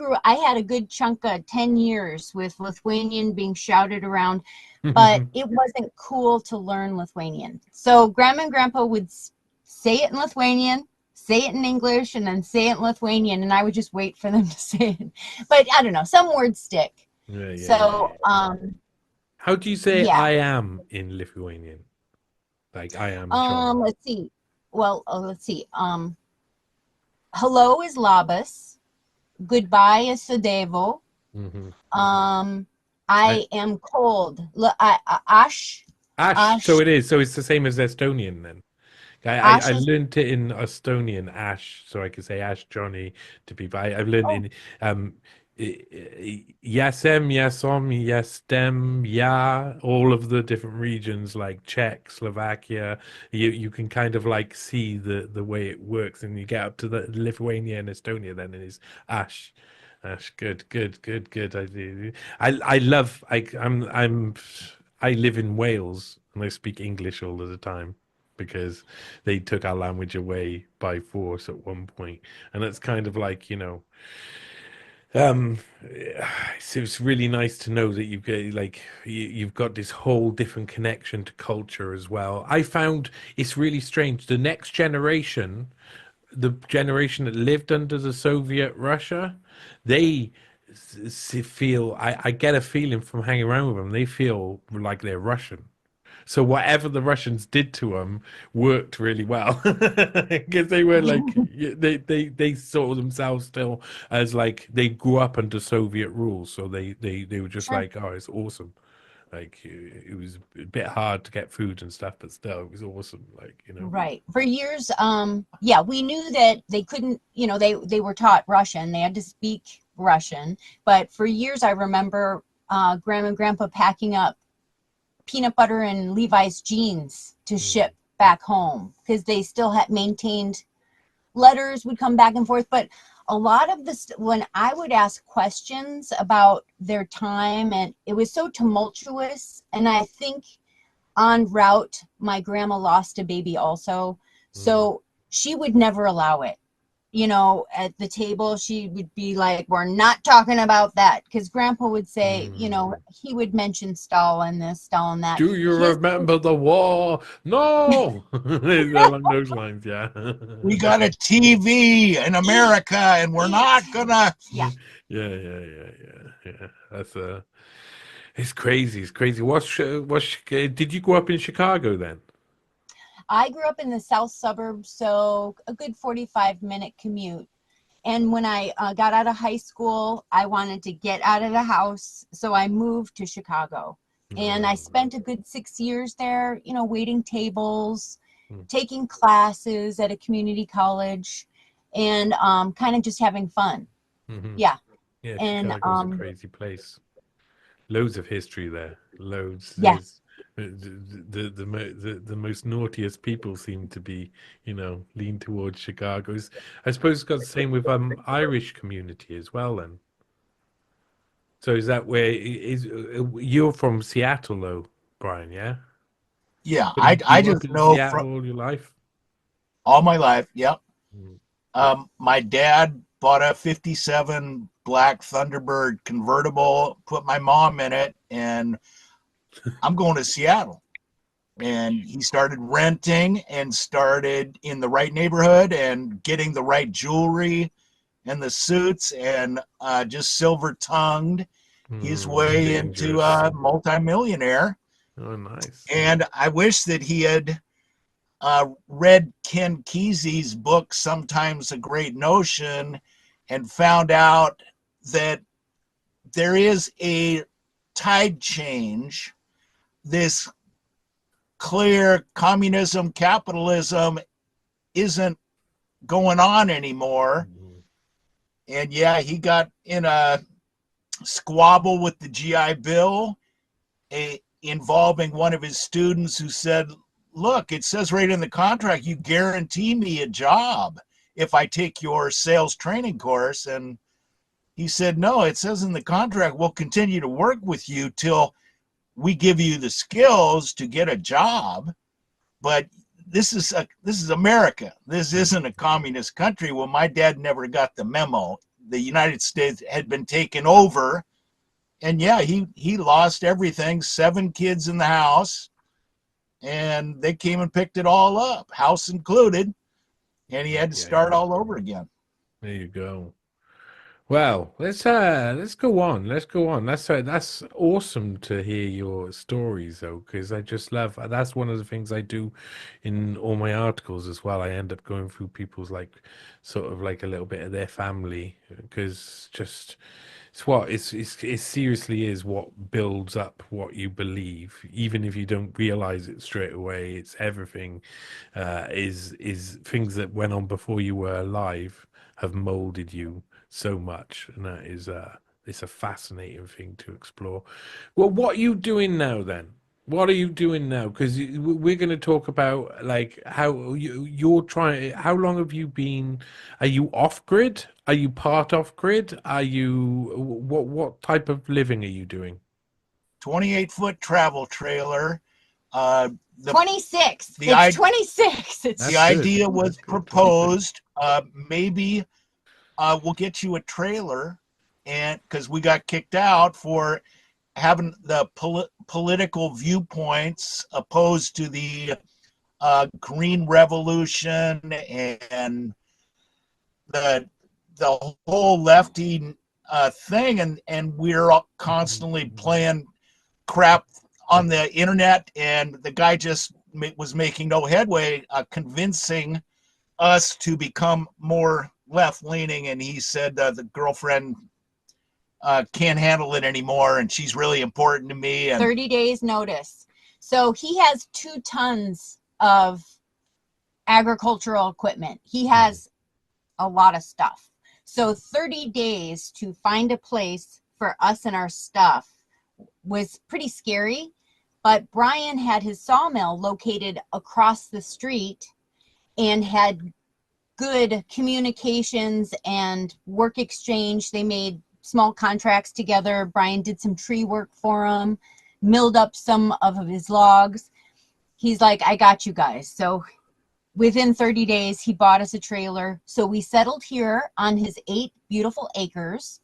S2: had a good chunk of 10 years with Lithuanian being shouted around, but it wasn't cool to learn Lithuanian. So Grandma and Grandpa would say it in Lithuanian, say it in English, and then say it in Lithuanian, and I would just wait for them to say it. But I don't know, some words stick. So,
S1: how do you say
S2: yeah.
S1: I am in Lithuanian? Like, I am John.
S2: Let's see. Well, let's see. Hello is labas. Goodbye is sadevo. I am cold. Ash.
S1: So it is. So it's the same as Estonian then. I learned it in Estonian, Ash, so I could say Ash Johnny to people. I've learned in Yasem, Yasom, Yastem, Ya, all of the different regions like Czech, Slovakia. You can kind of like see the way it works, and you get up to the Lithuania and Estonia, then it is Ash. Ash, good. I love. I live in Wales and I speak English all of the time, because they took our language away by force at one point, and it's kind of like, you know, so it's really nice to know that you've got like you've got this whole different connection to culture as well. I found it's really strange. The next generation, the generation that lived under the Soviet Russia, they feel, I get a feeling from hanging around with them, they feel like they're Russian. So whatever the Russians did to them worked really well, because they were like, they saw themselves still as like they grew up under Soviet rule, so they were just like, oh, it's awesome. Like, it was a bit hard to get food and stuff, but still it was awesome. Like, you know.
S2: Right. For years, yeah, we knew that they couldn't, you know, they were taught Russian. They had to speak Russian. But for years, I remember Grandma and Grandpa packing up peanut butter and Levi's jeans to ship back home, because they still had maintained letters would come back and forth. But a lot of this, when I would ask questions about their time, and it was so tumultuous, and I think en route my grandma lost a baby also. So she would never allow it. You know, at the table, she would be like, we're not talking about that. Because Grandpa would say, you know, he would mention Stalin this, Stalin that.
S1: Do you remember the war? No! Along those lines, yeah.
S3: We got a TV in America, and we're not gonna.
S2: Yeah.
S1: Yeah. That's it's crazy. It's crazy. Did you grow up in Chicago then?
S2: I grew up in the south suburbs, so a good 45-minute commute. And when I got out of high school, I wanted to get out of the house, so I moved to Chicago. And I spent a good 6 years there, you know, waiting tables, taking classes at a community college, and kind of just having fun. Yeah.
S1: Yeah,
S2: And
S1: Chicago's a crazy place. Loads of history there. Loads.
S2: Yeah.
S1: The most naughtiest people seem to be, you know, lean towards Chicago's. I suppose it's got the same with Irish community as well then. So is that where you're from Seattle though, Brian, yeah?
S3: Yeah,
S1: But
S3: I
S1: you
S3: just
S1: lived in
S3: know
S1: Seattle
S3: from
S1: all your life?
S3: all my life. Yep. My dad bought a 57 black Thunderbird convertible, put my mom in it, and I'm going to Seattle. And he started renting and started in the right neighborhood and getting the right jewelry and the suits, and just silver-tongued his way into a multimillionaire.
S1: Oh, nice.
S3: And I wish that he had read Ken Kesey's book, Sometimes a Great Notion, and found out that there is a tide change. This clear communism, capitalism isn't going on anymore. And yeah, he got in a squabble with the GI Bill involving one of his students who said, look, it says right in the contract, you guarantee me a job if I take your sales training course. And he said, no, it says in the contract, we'll continue to work with you till we give you the skills to get a job. But this is America. This isn't a communist country. Well, my dad never got the memo. The United States had been taken over. And yeah, he lost everything, 7 kids in the house. And they came and picked it all up, house included. And he had to start all over again.
S1: There you go. Well, let's go on. Let's go on. That's awesome to hear your stories, though, because I just love. That's one of the things I do in all my articles as well. I end up going through people's sort of like a little bit of their family, because just it seriously is what builds up what you believe, even if you don't realize it straight away. It's everything is things that went on before you were alive have molded you so much, and that is it's a fascinating thing to explore. Well, what are you doing now then? What are you doing now? Because we're going to talk about like how you're trying. How long have you been? Are you off grid? Are you part off grid? Are you what type of living are you doing?
S3: 28-foot travel trailer.
S2: 26. It's 26.
S3: The idea was proposed. Maybe we'll get you a trailer, and because we got kicked out for having the political viewpoints opposed to the Green Revolution and the whole lefty thing, and we're constantly playing crap on the internet, and the guy just was making no headway convincing us to become more left-leaning, and he said the girlfriend can't handle it anymore, and she's really important to me. And
S2: 30 days notice. So he has 2 tons of agricultural equipment. He has a lot of stuff. So 30 days to find a place for us and our stuff was pretty scary. But Brian had his sawmill located across the street and had good communications and work exchange. They made small contracts together. Brian did some tree work for him, milled up some of his logs. He's like, I got you guys. So within 30 days, he bought us a trailer. So we settled here on his 8 beautiful acres,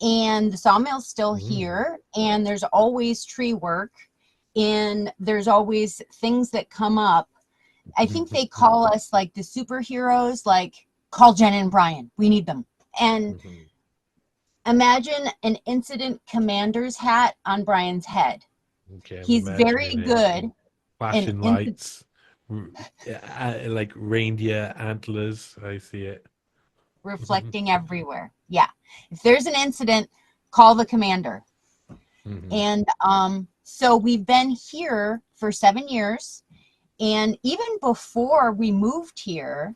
S2: and the sawmill's still here, and there's always tree work, and there's always things that come up. I think they call us like the superheroes, like call Jenna and Brian. We need them. And imagine an incident commander's hat on Brian's head.
S1: Okay,
S2: He's very good.
S1: Flashing lights, like reindeer antlers. I see it.
S2: Reflecting everywhere. Yeah. If there's an incident, call the commander. And so we've been here for 7 years. And even before we moved here,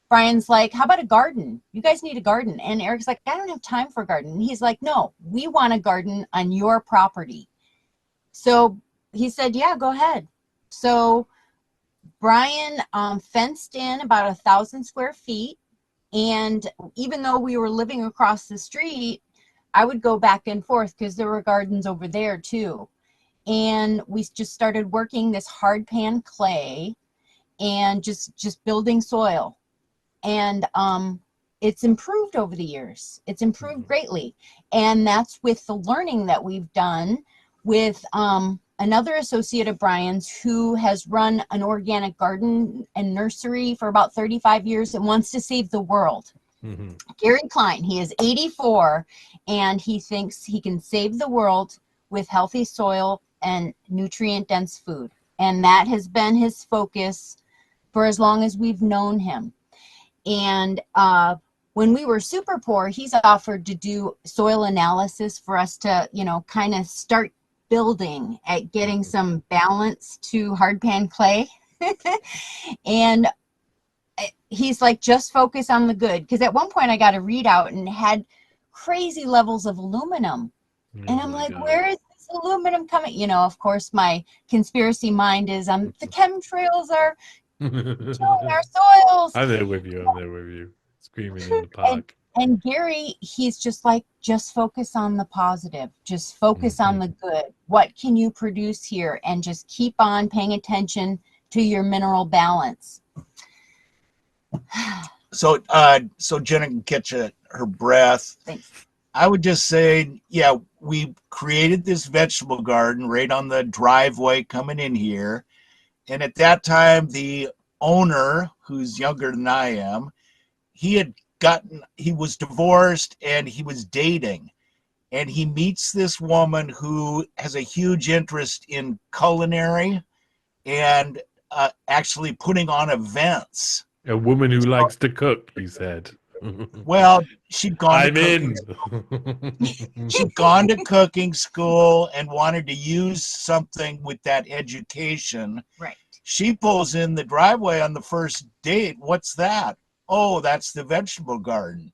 S2: Brian's like, how about a garden? You guys need a garden. And Eric's like, I don't have time for a garden. And he's like, no, we want a garden on your property. So he said, yeah, go ahead. So Brian fenced in about 1,000 square feet. And even though we were living across the street, I would go back and forth because there were gardens over there too. And we just started working this hard pan clay and just building soil. And it's improved over the years. It's improved greatly. And that's with the learning that we've done with another associate of Brian's who has run an organic garden and nursery for about 35 years and wants to save the world. Gary Klein, he is 84, and he thinks he can save the world with healthy soil and nutrient-dense food. And that has been his focus for as long as we've known him. And when we were super poor, he's offered to do soil analysis for us to, kind of start building at getting some balance to hard pan clay. And he's like, just focus on the good. Because at one point I got a readout and had crazy levels of aluminum. And I'm like, where is this aluminum coming? Of course, my conspiracy mind is the chemtrails are killing our soils.
S1: I'm there with you. Screaming in the park.
S2: And Gary, he's just like, just focus on the positive. Just focus on the good. What can you produce here? And just keep on paying attention to your mineral balance.
S3: So Jenna can catch her breath.
S2: Thanks.
S3: I would just say, yeah, we created this vegetable garden right on the driveway coming in here. And at that time, the owner, who's younger than I am, he was divorced and he was dating. And he meets this woman who has a huge interest in culinary and actually putting on events.
S1: A woman who likes to cook, he said.
S3: Well, she'd gone
S1: She'd
S3: gone to cooking school and wanted to use something with that education.
S2: Right.
S3: She pulls in the driveway on the first date. What's that? Oh, that's the vegetable garden.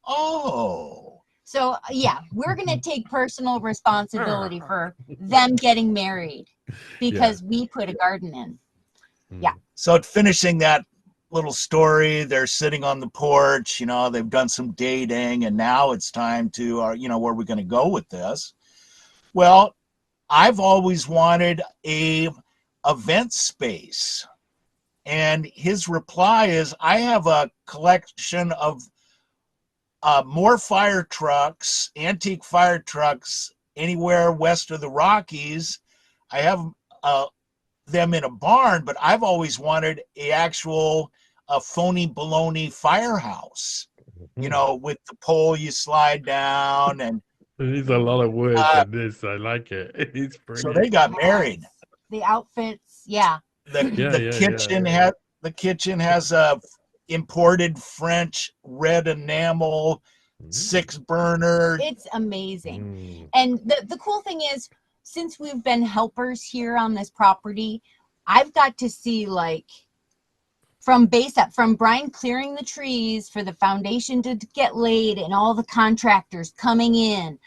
S3: Oh.
S2: So, yeah, we're going to take personal responsibility for them getting married because we put a garden in. Yeah.
S3: So finishing that little story, they're sitting on the porch, they've done some dating, and now it's time to, where are we going to go with this? Well, I've always wanted a event space. And his reply is, I have a collection of more fire trucks, antique fire trucks, anywhere west of the Rockies. I have them in a barn, but I've always wanted a phony baloney firehouse, with the pole you slide down. And
S1: there's a lot of words in this. I like it. It's brilliant.
S3: So they got married.
S2: The outfits, yeah.
S3: The kitchen has a imported French red enamel 6-burner.
S2: It's amazing. And the cool thing is, since we've been helpers here on this property, I've got to see from base up, from Brian clearing the trees for the foundation to get laid and all the contractors coming in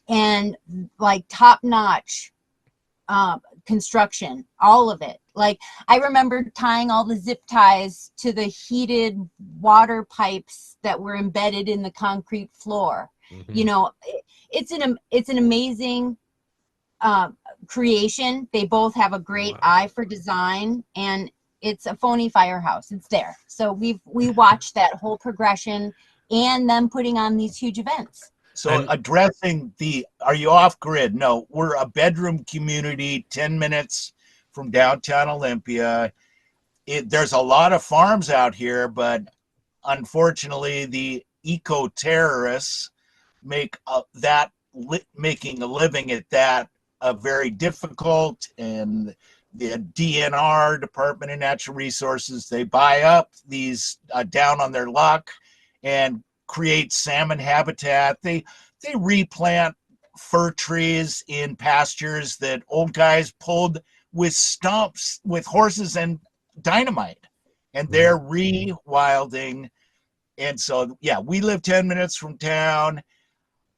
S2: and top notch construction, all of it. I remember tying all the zip ties to the heated water pipes that were embedded in the concrete floor. It's an amazing creation. They both have a great eye for design, and It's a phony firehouse. It's there. So we watched that whole progression and them putting on these huge events.
S3: So addressing are you off grid? No, we're a bedroom community 10 minutes from downtown Olympia. There's a lot of farms out here, but unfortunately the eco-terrorists make making a living at that very difficult. And the DNR, Department of Natural Resources, they buy up these down on their luck and create salmon habitat. They replant fir trees in pastures that old guys pulled with stumps with horses and dynamite, and they're rewilding. And so, yeah, we live 10 minutes from town.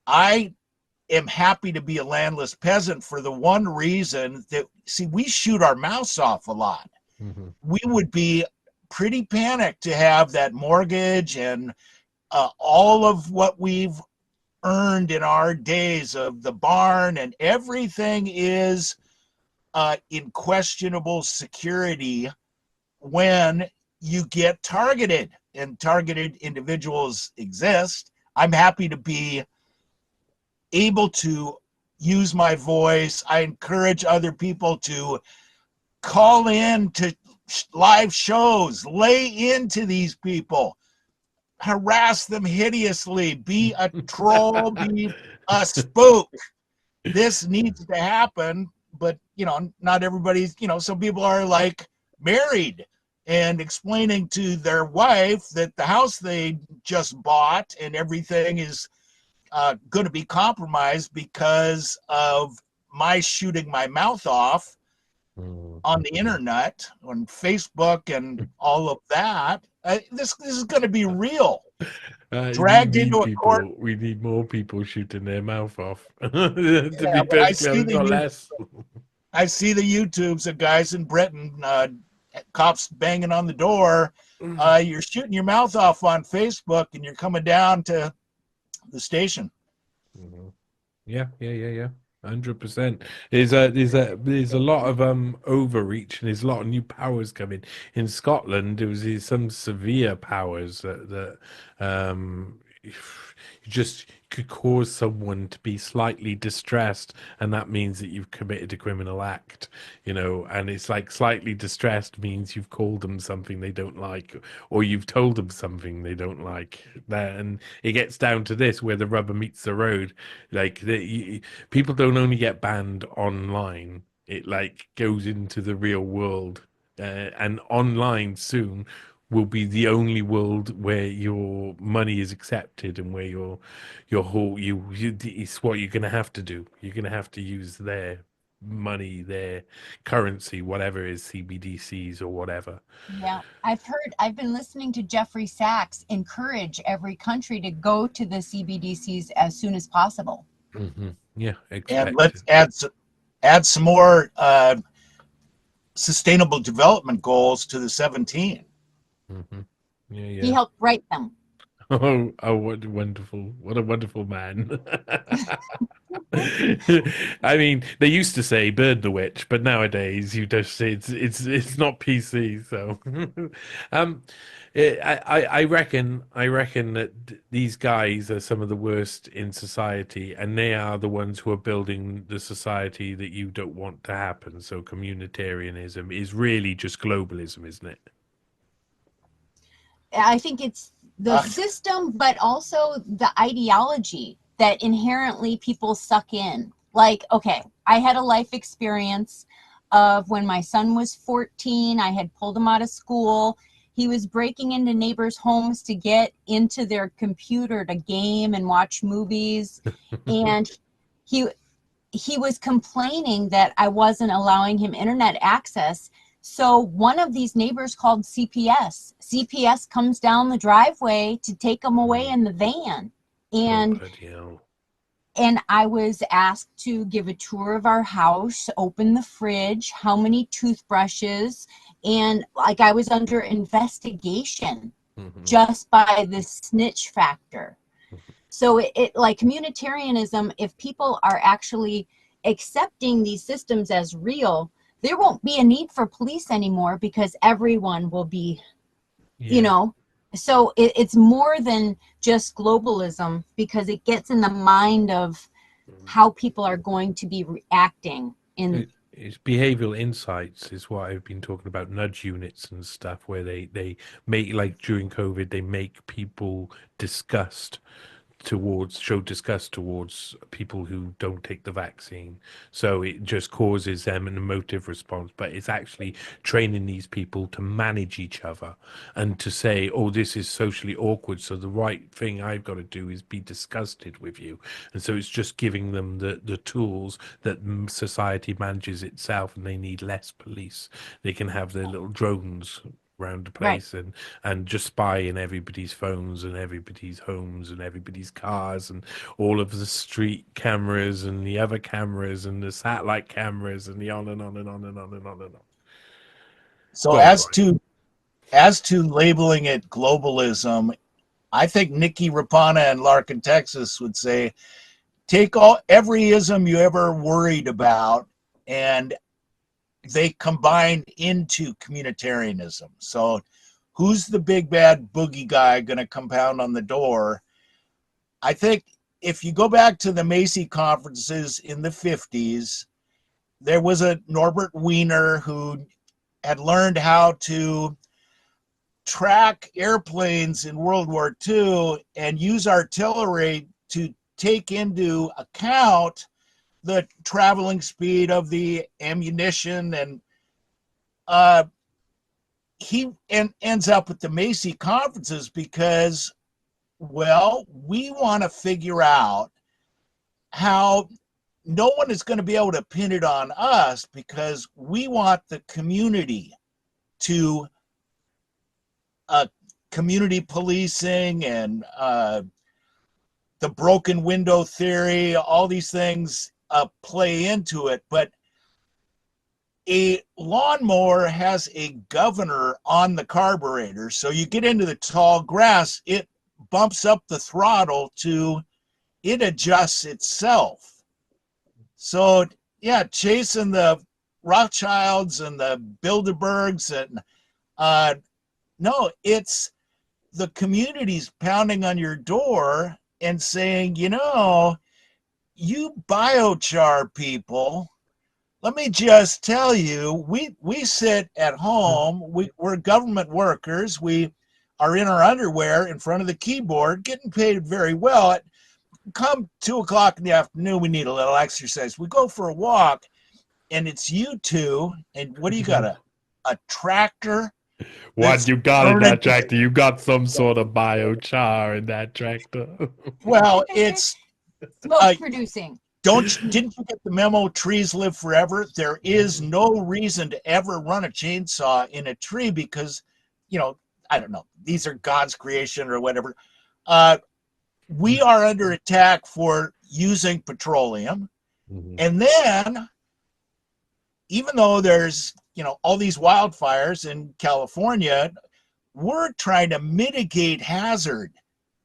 S3: I am happy to be a landless peasant for the one reason that, see, we shoot our mouths off a lot. We would be pretty panicked to have that mortgage and all of what we've earned in our days of the barn and everything is in questionable security when you get targeted, and targeted individuals exist. I'm happy to be able to use my voice. I encourage other people to call in to live shows, lay into these people, harass them hideously, be a troll, be a spook. This needs to happen, but not everybody's, some people are like married and explaining to their wife that the house they just bought and everything is going to be compromised because of my shooting my mouth off on the internet, on Facebook, and all of that. This is going to be real. Dragged into a court.
S1: We need more people shooting their mouth off. To be perfectly honest, not less.
S3: I see the YouTubes of guys in Britain, cops banging on the door. You're shooting your mouth off on Facebook, and you're coming down to the station.
S1: Yeah. 100%. There's a lot of overreach, and there's a lot of new powers coming. In Scotland, there was some severe powers that you just could cause someone to be slightly distressed, and that means that you've committed a criminal act, and it's like slightly distressed means you've called them something they don't like, or you've told them something they don't like. And it gets down to this, where the rubber meets the road. Like people don't only get banned online, it like goes into the real world, and online soon will be the only world where your money is accepted, and where your whole it's what you're going to have to do. You're going to have to use their money, their currency, whatever is CBDCs or whatever.
S2: Yeah, I've been listening to Jeffrey Sachs encourage every country to go to the CBDCs as soon as possible.
S1: Yeah,
S3: and let's add some more sustainable development goals to the 17.
S1: Yeah.
S2: He helped write them.
S1: Oh, what a wonderful man. I mean, they used to say burn the witch, but nowadays you just say it's not PC. So, I reckon that these guys are some of the worst in society, and they are the ones who are building the society that you don't want to happen. So, communitarianism is really just globalism, isn't it?
S2: I think it's the system, but also the ideology that inherently people suck in. Like, okay, I had a life experience of when my son was 14, I had pulled him out of school. He was breaking into neighbors' homes to get into their computer to game and watch movies. And he was complaining that I wasn't allowing him internet access. So one of these neighbors called CPS. CPS comes down the driveway to take him away in the van. And I was asked to give a tour of our house, open the fridge, how many toothbrushes, and like I was under investigation just by the snitch factor. So it like communitarianism, if people are actually accepting these systems as real, there won't be a need for police anymore because everyone will be, you know. So it's more than just globalism, because it gets in the mind of how people are going to be reacting in.
S1: It's behavioral insights is what I've been talking about, nudge units and stuff, where they make, like during COVID, they make people show disgust towards people who don't take the vaccine. So it just causes them an emotive response, but it's actually training these people to manage each other and to say, oh, this is socially awkward, so the right thing I've got to do is be disgusted with you. And so it's just giving them the tools that society manages itself, and they need less police. They can have their little drones around the
S2: Right.
S1: place and just spy in everybody's phones and everybody's homes and everybody's cars and all of the street cameras and the other cameras and the satellite cameras and the on and on and on and on and on and on.
S3: So as to labeling it globalism, I think Nikki Rapana and Larkin, Texas would say, take every ism you ever worried about and they combine into communitarianism. So who's the big bad boogie guy going to compound on the door? I think if you go back to the Macy conferences in the 50s, there was a Norbert Wiener who had learned how to track airplanes in World War II and use artillery to take into account the traveling speed of the ammunition, and he ends up at the Macy conferences because, well, we want to figure out how no one is going to be able to pin it on us, because we want the community to community policing and the broken window theory, all these things play into it. But a lawnmower has a governor on the carburetor. So you get into the tall grass, it bumps up the throttle it adjusts itself. So yeah, chasing the Rothschilds and the Bilderbergs and no, it's the community's pounding on your door and saying, you biochar people, let me just tell you, we sit at home, we're government workers, we are in our underwear in front of the keyboard, getting paid very well. Come 2:00 in the afternoon, we need a little exercise. We go for a walk, and it's you two, and what do you got, a tractor?
S1: What you got in that tractor? You got some sort of biochar in that tractor.
S3: Well, it's
S2: smoke producing.
S3: Didn't you get the memo? Trees live forever. There is no reason to ever run a chainsaw in a tree because, I don't know, these are God's creation or whatever. We are under attack for using petroleum. Mm-hmm. And then, even though there's, all these wildfires in California, we're trying to mitigate hazard.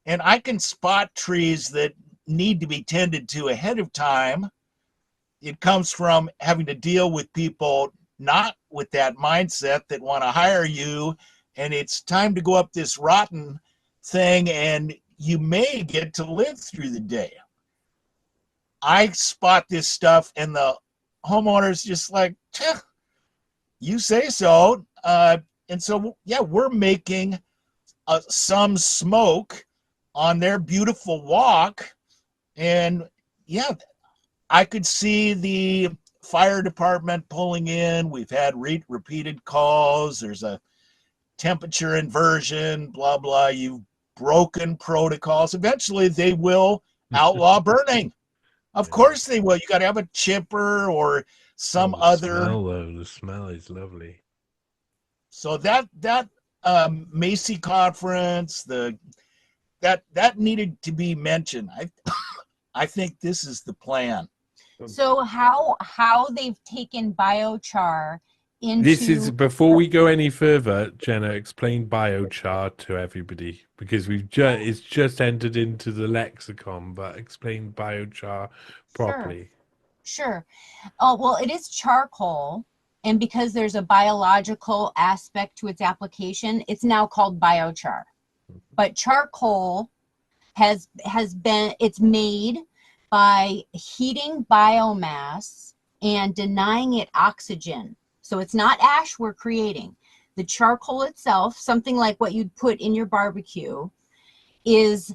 S3: And I can spot trees that need to be tended to ahead of time. It comes from having to deal with people not with that mindset that want to hire you, and it's time to go up this rotten thing, and you may get to live through the day. I spot this stuff, and the homeowner's just like, you say so. And so, yeah, we're making some smoke on their beautiful walk. And yeah, I could see the fire department pulling in. We've had repeated calls. There's a temperature inversion, blah, blah. You've broken protocols. Eventually, they will outlaw burning. Of course they will. You got to have a chipper or some other.
S1: The smell is lovely.
S3: So that Macy conference, that needed to be mentioned. I think this is the plan.
S2: So how they've taken biochar into...
S1: This is, before we go any further, Jenna, explain biochar to everybody, because it's just entered into the lexicon, but explain biochar properly.
S2: Sure. Oh, well, it is charcoal And because there's a biological aspect to its application, it's now called biochar. But charcoal it's made by heating biomass and denying it oxygen. So it's not ash we're creating. The charcoal itself, something like what you'd put in your barbecue, is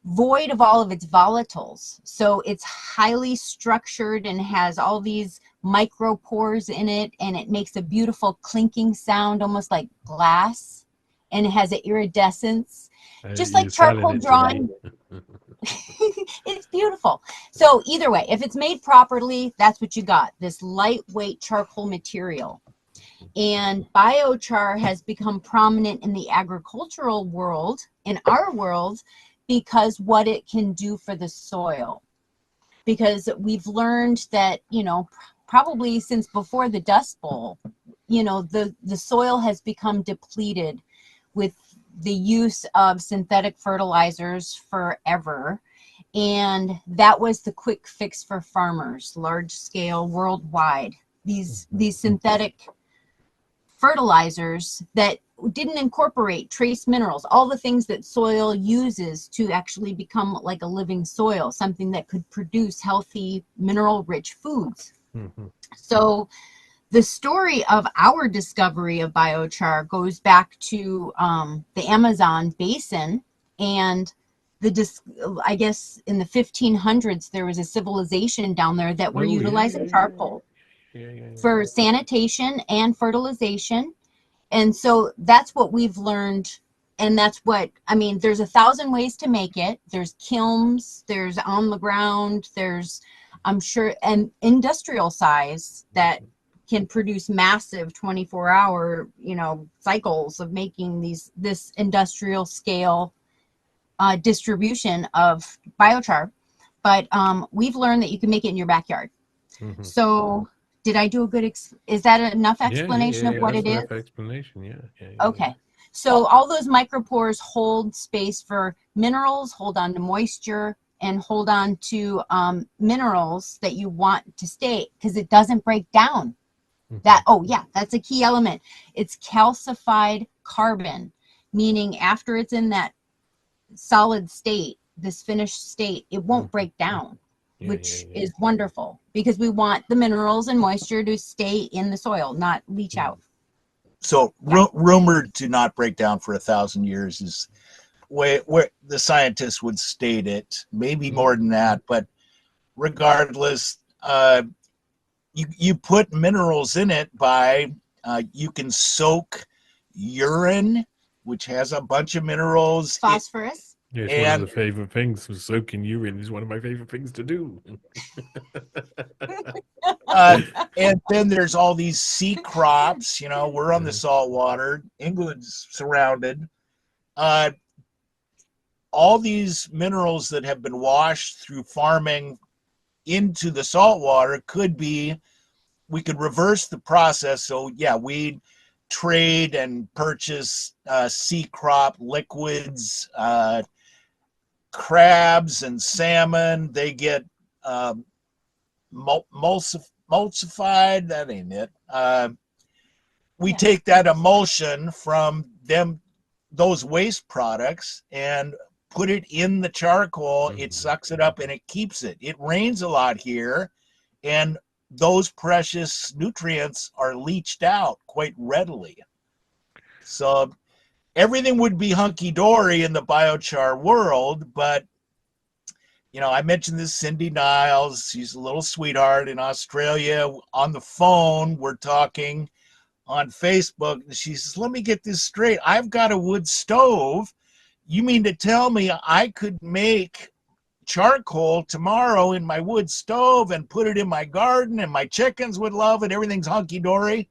S2: void of all of its volatiles. So it's highly structured and has all these micropores in it, and it makes a beautiful clinking sound, almost like glass, and it has an iridescence, just like charcoal drawing. It's beautiful. So either way, if it's made properly, that's what you got, this lightweight charcoal material. And biochar has become prominent in the agricultural world, in our world, because what it can do for the soil. Because we've learned that, probably since before the Dust Bowl, the soil has become depleted with the use of synthetic fertilizers forever. And that was the quick fix for farmers, large scale, worldwide. These synthetic fertilizers that didn't incorporate trace minerals, all the things that soil uses to actually become like a living soil, something that could produce healthy, mineral-rich foods. Mm-hmm. So the story of our discovery of biochar goes back to the Amazon basin, and I guess in the 1500s there was a civilization down there that were utilizing charcoal for sanitation and fertilization. And so that's what we've learned. And that's what, there's 1,000 ways to make it. There's kilns, there's on the ground, there's, I'm sure, and industrial size that can produce massive 24-hour, cycles of making this industrial scale distribution of biochar. But we've learned that you can make it in your backyard. Mm-hmm. So did I do a good, is that enough explanation of what it is?
S1: Explanation, yeah.
S2: Okay. So all those micropores hold space for minerals, hold on to moisture, and hold on to minerals that you want to stay, because it doesn't break down. That's a key element. It's calcified carbon, meaning after it's in that solid state, this finished state, it won't break down. Which is wonderful, because we want the minerals and moisture to stay in the soil, not leach out.
S3: So rumored to not break down for 1,000 years is where the scientists would state it, maybe more than that. But regardless, you put minerals in it by, you can soak urine, which has a bunch of minerals.
S2: Phosphorus.
S1: Yeah, it's one of the favorite things. Soaking urine is one of my favorite things to do.
S3: And then there's all these sea crops. We're on the salt water. England's surrounded. All these minerals that have been washed through farming into the salt water we could reverse the process. So we trade and purchase sea crop liquids, crabs and salmon. They get emulsified. That ain't it. We take that emulsion from those waste products, and put it in the charcoal. It sucks it up and it keeps it. It rains a lot here, and those precious nutrients are leached out quite readily. So everything would be hunky-dory in the biochar world, but I mentioned this Cindy Niles. She's a little sweetheart in Australia. On the phone, we're talking on Facebook. She says, let me get this straight. I've got a wood stove. You mean to tell me I could make charcoal tomorrow in my wood stove and put it in my garden, and my chickens would love it? Everything's hunky-dory.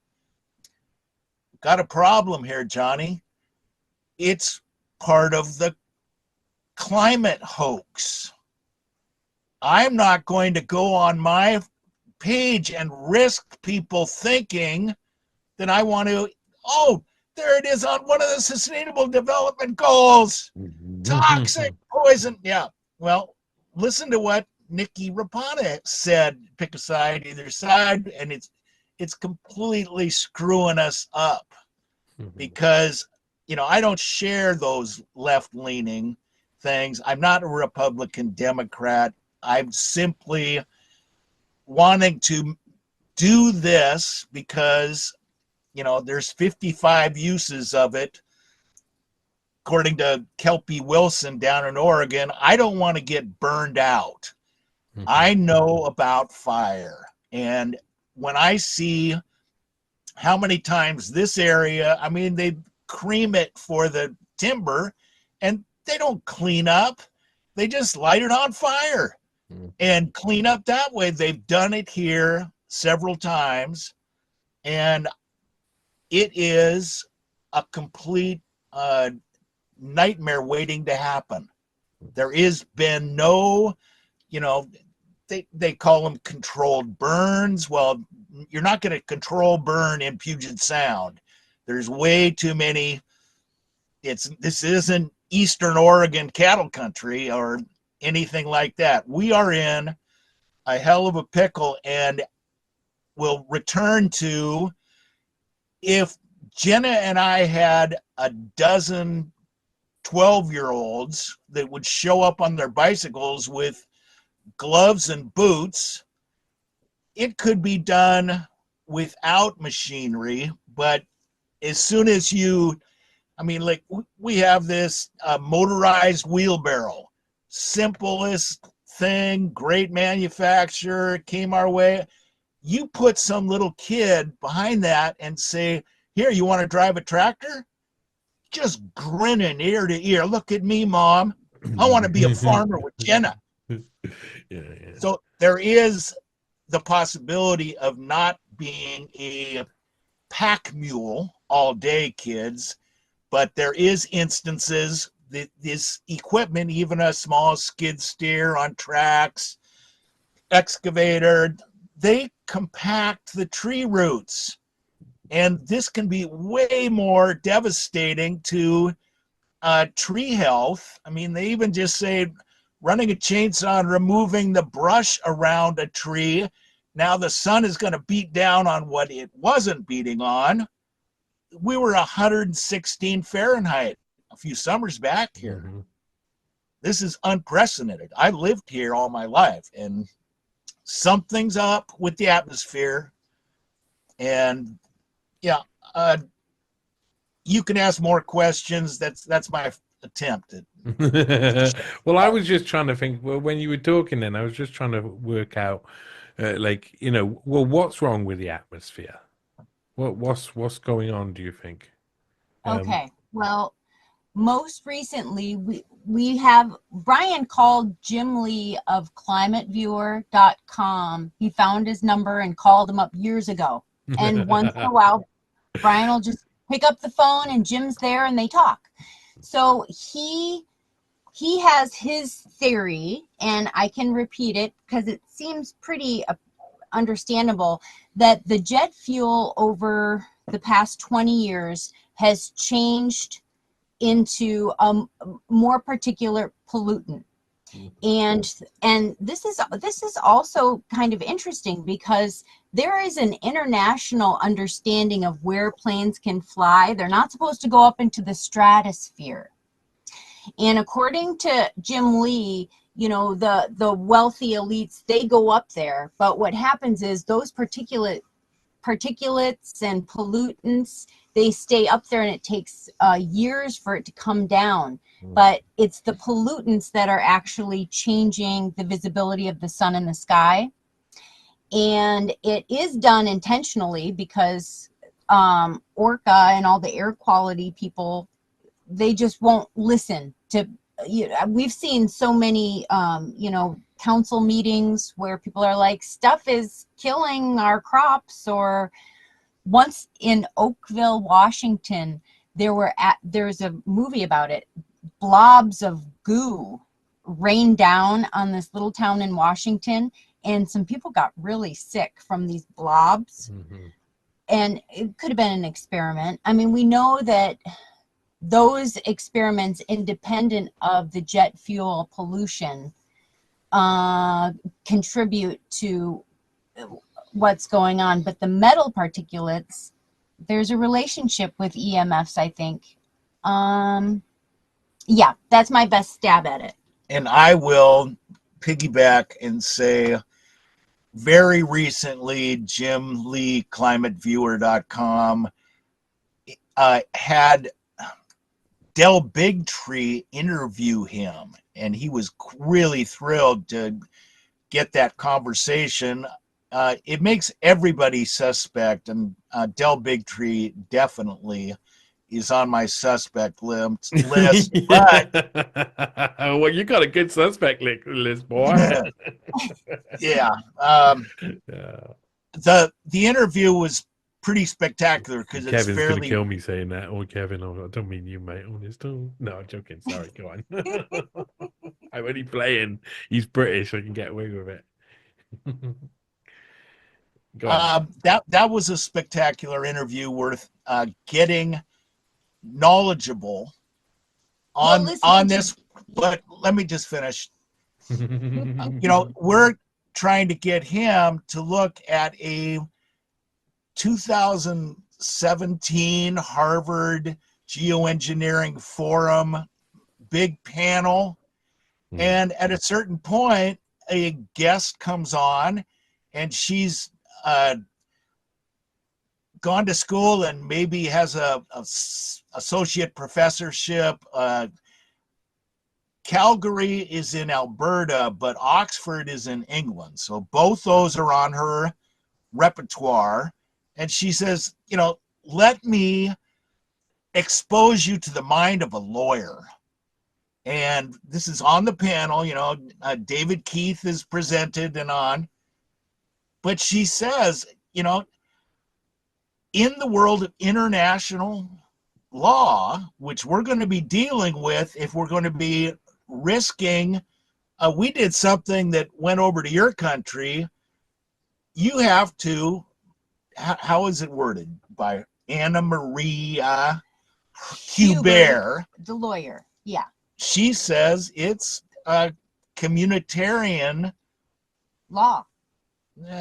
S3: Got a problem here, Johnny. It's part of the climate hoax. I'm not going to go on my page and risk people thinking that I want to, there it is on one of the Sustainable Development Goals. Toxic poison. Yeah. Well, listen to what Nikki Rapana said. Pick a side, either side, and it's completely screwing us up
S1: Mhm.
S3: because, I don't share those left-leaning things. I'm not a Republican Democrat. I'm simply wanting to do this because, there's 55 uses of it. According to Kelpie Wilson down in Oregon, I don't want to get burned out.
S1: Mhm.
S3: I know about fire. And when I see how many times this area, they cream it for the timber and they don't clean up. They just light it on fire and clean up that way. They've done it here several times, and it is a complete nightmare waiting to happen. There has been no, they call them controlled burns. Well, you're not going to control burn in Puget Sound. There's way too many. This isn't Eastern Oregon cattle country or anything like that. We are in a hell of a pickle, and we'll return to, if Jenna and I had a dozen 12-year-olds that would show up on their bicycles with gloves and boots, it could be done without machinery. But as soon as like we have this motorized wheelbarrow, simplest thing, great manufacturer, came our way. You put some little kid behind that and say, here, you want to drive a tractor? Just grinning ear to ear. Look at me, Mom. I want to be a farmer with Jenna.
S1: Yeah.
S3: So there is the possibility of not being a pack mule all day, kids, but there is instances that this equipment, even a small skid steer on tracks, excavator, they compact the tree roots. And this can be way more devastating to tree health. They even just say running a chainsaw and removing the brush around a tree. Now the sun is going to beat down on what it wasn't beating on. We were 116 Fahrenheit a few summers back here.
S1: Mhm.
S3: This is unprecedented. I lived here all my life, and something's up with the atmosphere. And yeah, you can ask more questions. That's my attempt at.
S1: Well, I was just trying to think. Well, when you were talking, then I was just trying to work out, what's wrong with the atmosphere? What's going on? Do you think?
S2: Okay. Well, most recently, we have Brian called Jim Lee of climateviewer.com. He found his number and called him up years ago. And once in a while, Brian will just pick up the phone and Jim's there and they talk. So he has his theory, and I can repeat it because it seems pretty understandable, that the jet fuel over the past 20 years has changed into a more particular pollutant. And this is also kind of interesting because there is an international understanding of where planes can fly. They're not supposed to go up into the stratosphere. And according to Jim Lee, the wealthy elites, they go up there. But what happens is those particulates and pollutants, they stay up there, and it takes years for it to come down. But it's the pollutants that are actually changing the visibility of the sun in the sky. And it is done intentionally because ORCA and all the air quality people, they just won't listen to. We've seen so many council meetings where people are like, stuff is killing our crops. Or once in Oakville, Washington, there's a movie about it. Blobs of goo rained down on this little town in Washington, and some people got really sick from these blobs.
S1: Mm-hmm.
S2: And it could have been an experiment. We know that those experiments, independent of the jet fuel pollution, contribute to what's going on. But the metal particulates, there's a relationship with EMFs, I think. Yeah, that's my best stab at it.
S3: And I will piggyback and say, very recently, Jim Lee, climateviewer.com, had Del Bigtree interview him, and he was really thrilled to get that conversation. It makes everybody suspect, and Del Bigtree definitely is on my suspect list. But
S1: well, you got a good suspect list, boy.
S3: yeah,
S1: Yeah.
S3: the interview was pretty spectacular because it's
S1: Kevin's gonna
S3: fairly.
S1: kill me saying that. Oh, Kevin, I don't mean you, mate. Honest, no, I'm joking. Sorry, go on. I'm only playing. He's British, so I can get away with it. Go on.
S3: That was a spectacular interview worth getting knowledgeable on this. But let me just finish. We're trying to get him to look at a 2017 Harvard Geoengineering Forum big panel, and at a certain point, a guest comes on, and she's gone to school and maybe has a associate professorship. Calgary is in Alberta, but Oxford is in England. So both those are on her repertoire. And she says, let me expose you to the mind of a lawyer. And this is on the panel, David Keith is presented and on. But she says, in the world of international law, which we're going to be dealing with if we're going to be risking, we did something that went over to your country, you have to, how is it worded? By Anna Maria Hubert.
S2: The lawyer, yeah.
S3: She says it's a communitarian
S2: law.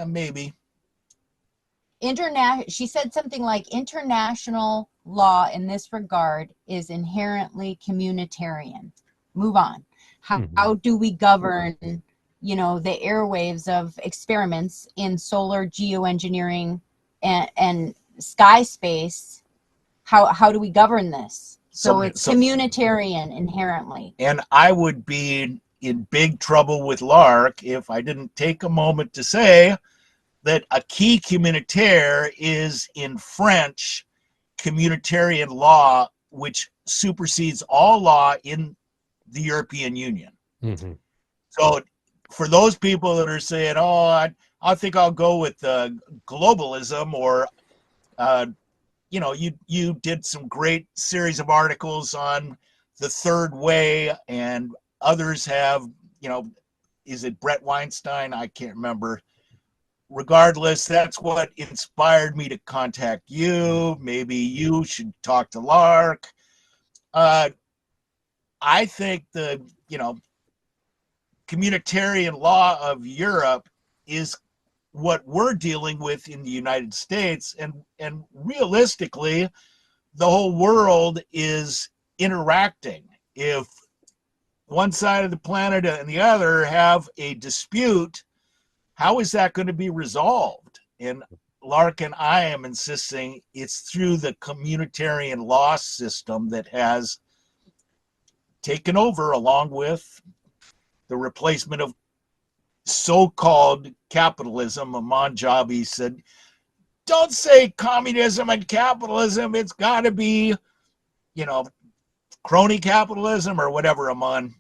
S3: Maybe.
S2: She said something like international law in this regard is inherently communitarian. Move on. How do we govern, the airwaves of experiments in solar geoengineering and sky space? How do we govern this? So it's communitarian inherently.
S3: And I would be in big trouble with Lark if I didn't take a moment to say that a key communautaire is in French communitarian law, which supersedes all law in the European Union.
S1: Mm-hmm.
S3: So for those people that are saying, I think I'll go with globalism, or you did some great series of articles on the third way, and others have, is it Brett Weinstein? I can't remember. Regardless, that's what inspired me to contact you. Maybe you should talk to Lark. I think the, communitarian law of Europe is what we're dealing with in the United States. And realistically, the whole world is interacting. If one side of the planet and the other have a dispute, how is that going to be resolved? And Lark and I am insisting it's through the communitarian law system that has taken over, along with the replacement of so-called capitalism. Aman Jabi said, don't say communism and capitalism. It's got to be, crony capitalism or whatever. Aman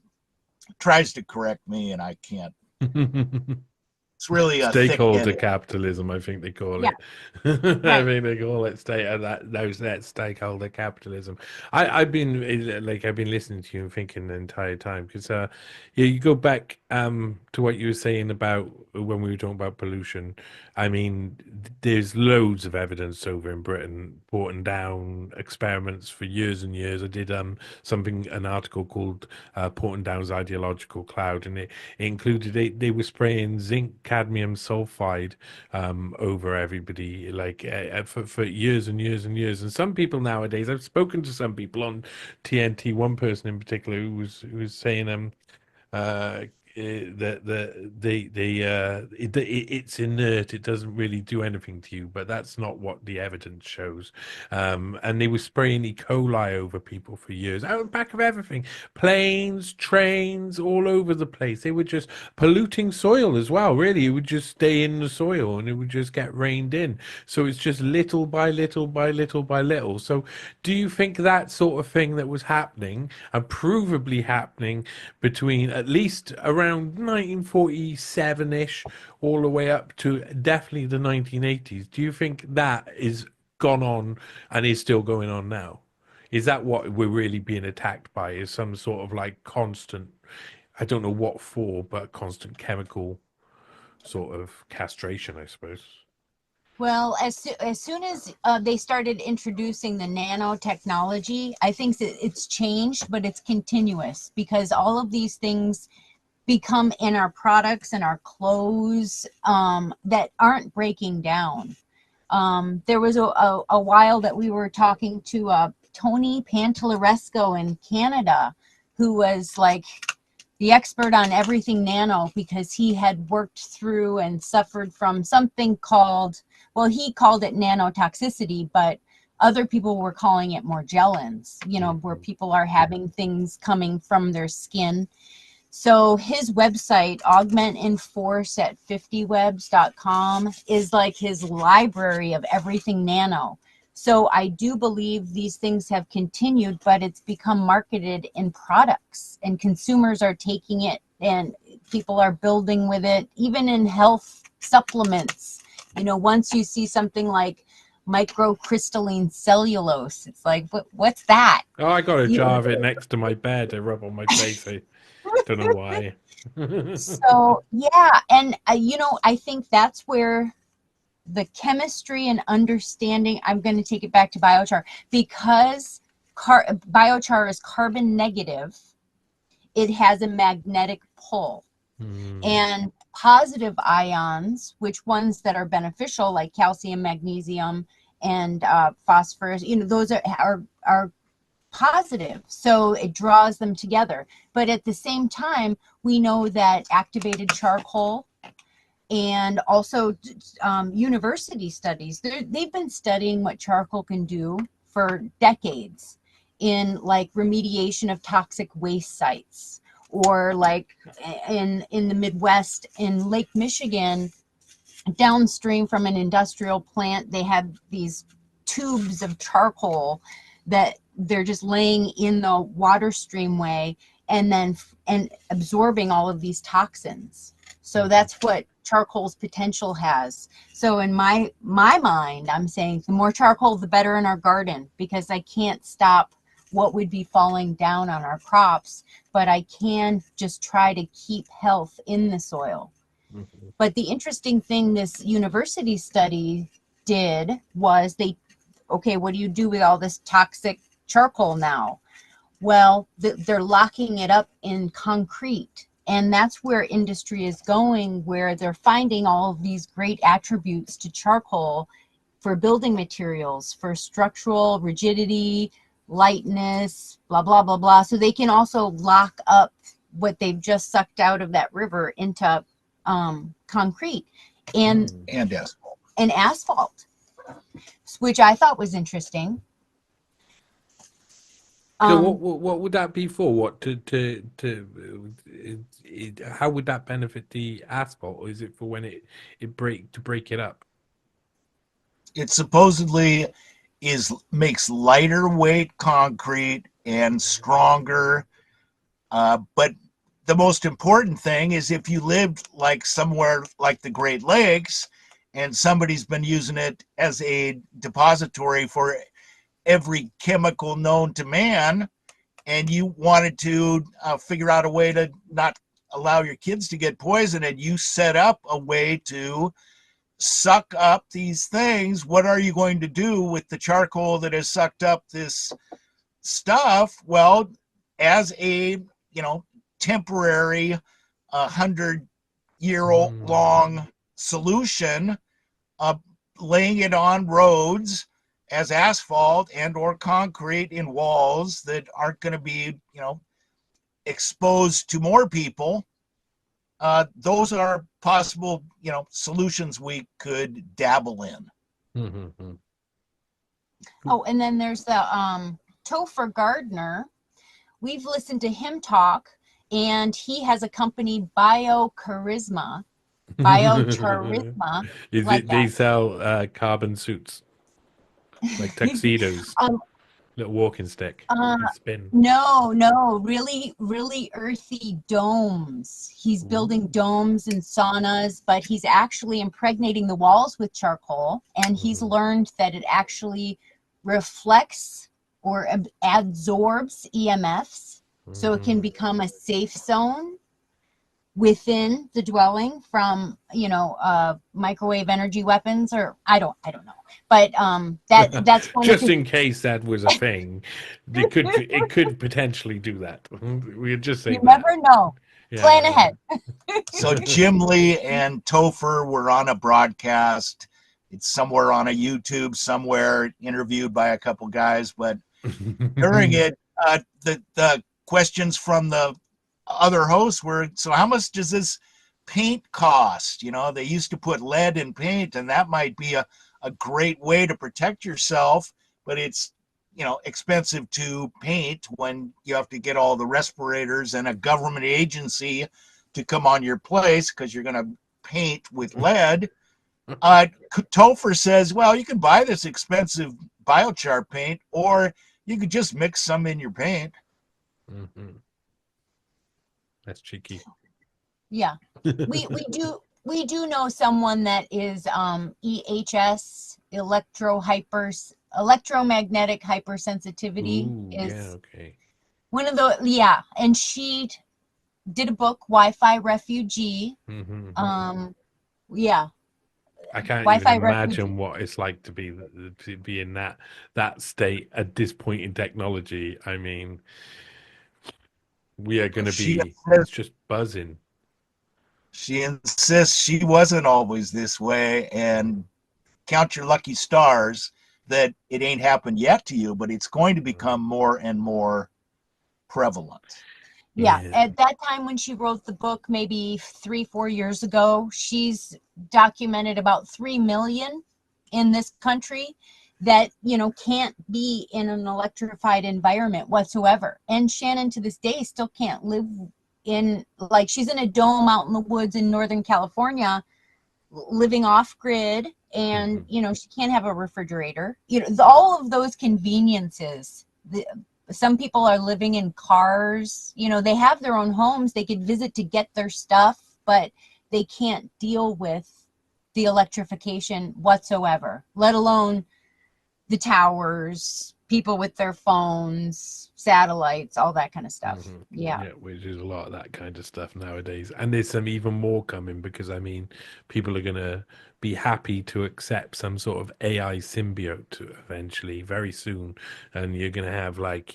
S3: tries to correct me, and I can't. It's really a
S1: stakeholder capitalism, I think they call it.
S2: Right.
S1: I think they call it that stakeholder capitalism. I've been listening to you and thinking the entire time, because you go back to what you were saying about when we were talking about pollution. I mean, there's loads of evidence over in Britain porting down experiments for years and years. I did an article called Porting Down's Ideological Cloud, and it included they were spraying zinc cadmium sulfide over everybody, like for years and years and years. And some people nowadays, I've spoken to some people on TNT, one person in particular who was saying uh, it's inert. It doesn't really do anything to you, but that's not what the evidence shows. And they were spraying E. coli over people for years, out the back of everything, planes, trains, all over the place. They were just polluting soil as well. Really, it would just stay in the soil and it would just get rained in. So it's just little by little by little by little. So do you think that sort of thing that was happening and provably happening between at least around 1947-ish all the way up to definitely the 1980s, do you think that is gone on and is still going on now? Is that what we're really being attacked by, is some sort of like constant, I don't know what for, but constant chemical sort of castration, I suppose?
S2: Well, as soon as they started introducing the nanotechnology, I think that it's changed, but it's continuous because all of these things become in our products and our clothes that aren't breaking down. There was a while that we were talking to Tony Pantalleresco in Canada, who was like the expert on everything nano because he had worked through and suffered from something called, well, he called it nanotoxicity, but other people were calling it Morgellons, you know, where people are having things coming from their skin. So his website, augmentinforce at 50webs.com, is like his library of everything nano. So I do believe these things have continued, but it's become marketed in products and consumers are taking it and people are building with it, even in health supplements. You know, once you see something like microcrystalline cellulose, it's like, what's that?
S1: Oh, I got a jar of it next to my bed. I rub on my face. I don't know why.
S2: So, yeah. And, you know, I think that's where the chemistry and understanding, I'm going to take it back to biochar, because biochar is carbon negative. It has a magnetic pull. And positive ions, which ones that are beneficial, like calcium, magnesium, and phosphorus, you know, those are positive. So it draws them together. But at the same time, we know that activated charcoal and also university studies, they've been studying what charcoal can do for decades in like remediation of toxic waste sites, or like in the Midwest, in Lake Michigan, downstream from an industrial plant, they have these tubes of charcoal that they're just laying in the water streamway and absorbing all of these toxins. So that's what charcoal's potential has. So in my mind, I'm saying the more charcoal, the better in our garden, because I can't stop what would be falling down on our crops, but I can just try to keep health in the soil. But the interesting thing this university study did was okay, what do you do with all this toxic charcoal now? Well, they're locking it up in concrete. And that's where industry is going, where they're finding all of these great attributes to charcoal for building materials, for structural rigidity, lightness, blah, blah, blah, blah. So they can also lock up what they've just sucked out of that river into concrete and asphalt, which I thought was interesting.
S1: So what would that be for? What how would that benefit the asphalt? Or is it for when it to break it up?
S3: It supposedly makes lighter weight concrete and stronger. But the most important thing is if you lived like somewhere like the Great Lakes and somebody's been using it as a depository for every chemical known to man, and you wanted to figure out a way to not allow your kids to get poisoned, and you set up a way to suck up these things, what are you going to do with the charcoal that has sucked up this stuff? Well, as a temporary 100 year-long solution of laying it on roads as asphalt and or concrete in walls that aren't going to be, exposed to more people. Those are possible, solutions we could dabble in.
S1: Mm-hmm.
S2: Oh, and then there's the Topher Gardner. We've listened to him talk, and he has a company, Biocharisma. Biocharisma.
S1: They sell carbon suits, like tuxedos, little walking stick, spin.
S2: No, really, really earthy domes. He's building domes and saunas, but he's actually impregnating the walls with charcoal, and he's learned that it actually reflects or absorbs EMFs, so it can become a safe zone within the dwelling from microwave energy weapons, or I don't know, but that's one
S1: just in case that was a thing. It could potentially do that. We're just saying
S2: you never know. Plan ahead.
S3: So Jim Lee and Topher were on a broadcast. It's somewhere on a YouTube somewhere, interviewed by a couple guys, but during it, the questions from the other hosts were, so how much does this paint cost? They used to put lead in paint, and that might be a great way to protect yourself, but it's expensive to paint when you have to get all the respirators and a government agency to come on your place because you're going to paint with lead. Topher says, well, you can buy this expensive biochar paint, or you could just mix some in your paint.
S1: Mm-hmm. That's cheeky.
S2: Yeah, we do know someone that is EHS, electromagnetic hypersensitivity. One of the and she did a book, Wi-Fi Refugee.
S1: I can't
S2: Wi-Fi
S1: even imagine
S2: refugee.
S1: what it's like to be in that state at this point in technology. I mean, we are going to be it's just buzzing.
S3: She insists she wasn't always this way, and count your lucky stars that it ain't happened yet to you, but it's going to become more and more prevalent.
S2: Yeah, at that time when she wrote the book, maybe 3-4 years ago, she's documented about 3 million in this country that, can't be in an electrified environment whatsoever. And Shannon, to this day, still can't live in, like, she's in a dome out in the woods in Northern California, living off grid, and, she can't have a refrigerator. All of those conveniences, some people are living in cars, they have their own homes, they could visit to get their stuff, but they can't deal with the electrification whatsoever, let alone the towers, people with their phones, satellites, all that kind of stuff. Yeah,
S1: which is a lot of that kind of stuff nowadays, and there's some even more coming, because I mean, people are gonna be happy to accept some sort of AI symbiote eventually, very soon, and you're gonna have, like,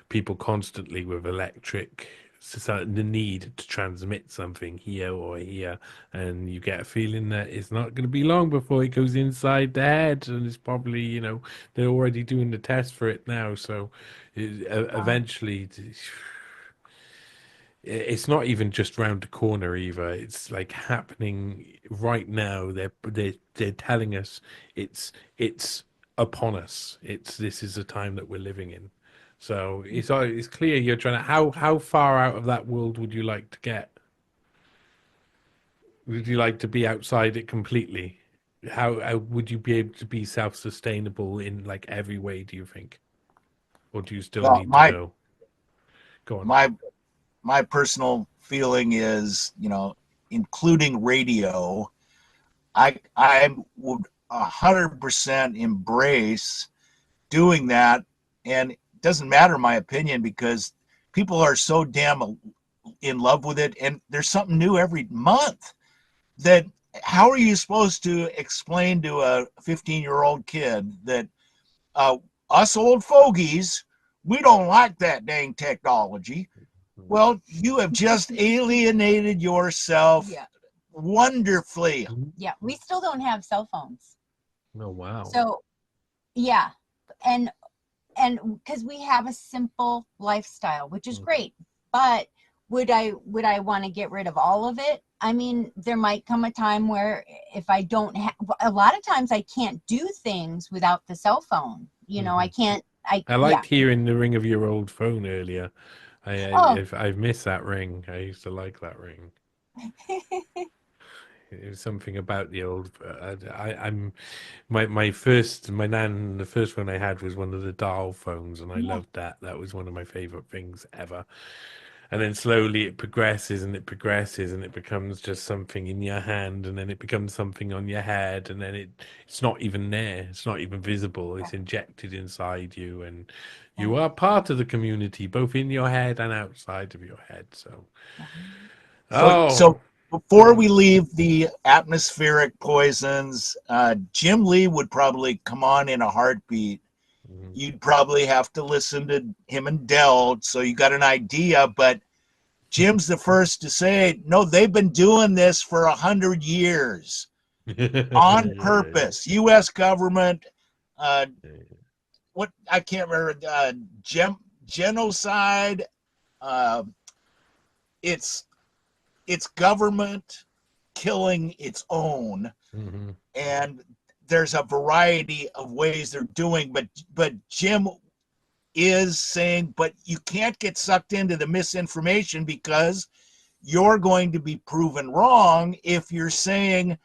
S1: people constantly with electric, the need to transmit something here or here, and you get a feeling that it's not going to be long before it goes inside the head, and it's probably, they're already doing the test for it now, so eventually it's not even just round the corner either. It's like happening right now. They're telling us it's upon us. This is the time that we're living in. So it's clear you're trying to. How far out of that world would you like to get? Would you like to be outside it completely? How would you be able to be self-sustainable in, like, every way, do you think? Or do you still need to know? Go on.
S3: My personal feeling is, including radio, I would 100% embrace doing that, and it doesn't matter my opinion, because people are so damn in love with it, and there's something new every month. That how are you supposed to explain to a 15-year-old kid that us old fogies, we don't like that dang technology? Well, you have just alienated yourself wonderfully.
S2: Yeah, we still don't have cell phones.
S1: Oh, wow.
S2: So, yeah, and because we have a simple lifestyle, which is great, but would I want to get rid of all of it? I mean, there might come a time where if I don't have, a lot of times I can't do things without the cell phone. You know, I can't.
S1: I liked hearing the ring of your old phone earlier. I've missed that ring. I used to like that ring. It was something about the old. I'm my first the first one I had was one of the dial phones, and I loved that. That was one of my favorite things ever. And then slowly it progresses and it progresses and it becomes just something in your hand, and then it becomes something on your head, and then it's not even there. It's not even visible. It's injected inside you, and you are part of the community, both in your head and outside of your head. So,
S3: So before we leave the atmospheric poisons, Jim Lee would probably come on in a heartbeat. You'd probably have to listen to him and Dell, so you got an idea. But Jim's the first to say, no, they've been doing this for 100 years on purpose. U.S. government, what I can't remember, genocide. It's government killing its own, and there's a variety of ways they're doing, but Jim is saying, but you can't get sucked into the misinformation, because you're going to be proven wrong if you're saying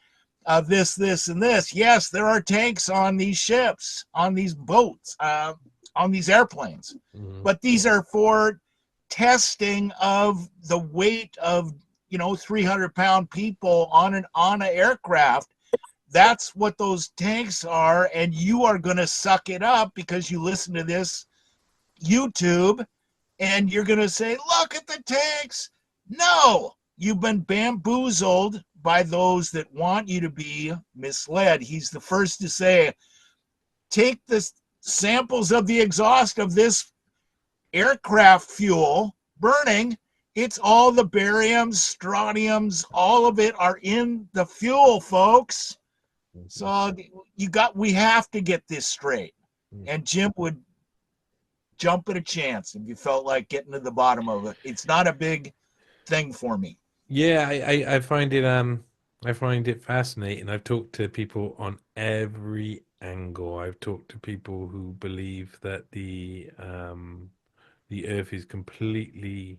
S3: this, and this. Yes, there are tanks on these ships, on these boats, on these airplanes, but these are for testing of the weight of 300-pound people on an aircraft. That's what those tanks are, and you are going to suck it up because you listen to this YouTube, and you're going to say, look at the tanks. No, you've been bamboozled by those that want you to be misled. He's the first to say, take the samples of the exhaust of this aircraft fuel burning. It's all the bariums, strontiums, all of it are in the fuel, folks. So we have to get this straight. And Jim would jump at a chance if you felt like getting to the bottom of it. It's not a big thing for me.
S1: Yeah, I find it fascinating. I've talked to people on every angle. I've talked to people who believe that the Earth is completely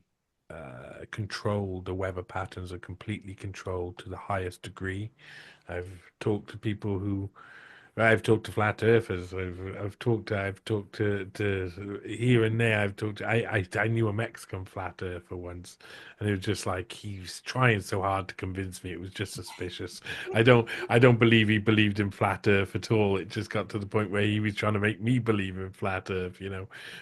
S1: controlled. The weather patterns are completely controlled to the highest degree. I've talked to people who I've talked to flat earthers. I've talked to here and there. I knew a Mexican flat earther once, and it was just like he was trying so hard to convince me. It was just suspicious. I don't believe he believed in flat earth at all. It just got to the point where he was trying to make me believe in flat earth,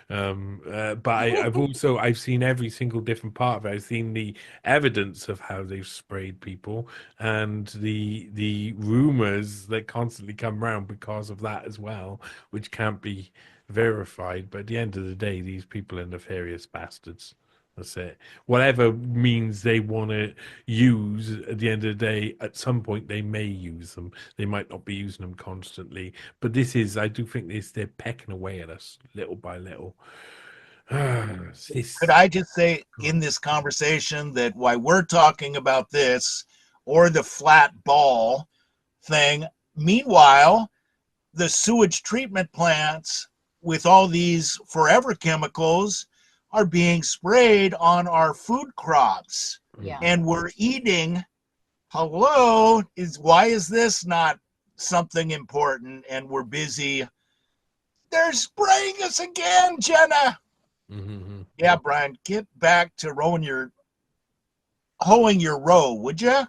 S1: But I've seen every single different part of it. I've seen the evidence of how they've sprayed people, and the rumors that constantly come around because of that as well, which can't be verified. But at the end of the day, these people are nefarious bastards. That's it. Whatever means they want to use, at the end of the day, at some point they may use them. They might not be using them constantly. But I do think they're pecking away at us little by little.
S3: Could I just say in this conversation that while we're talking about this or the flat ball thing, meanwhile, the sewage treatment plants with all these forever chemicals are being sprayed on our food crops.
S2: Yeah.
S3: And we're eating. Why is this not something important? And we're busy. They're spraying us again, Jenna. Yeah, Brian, get back to hoeing your row, would you?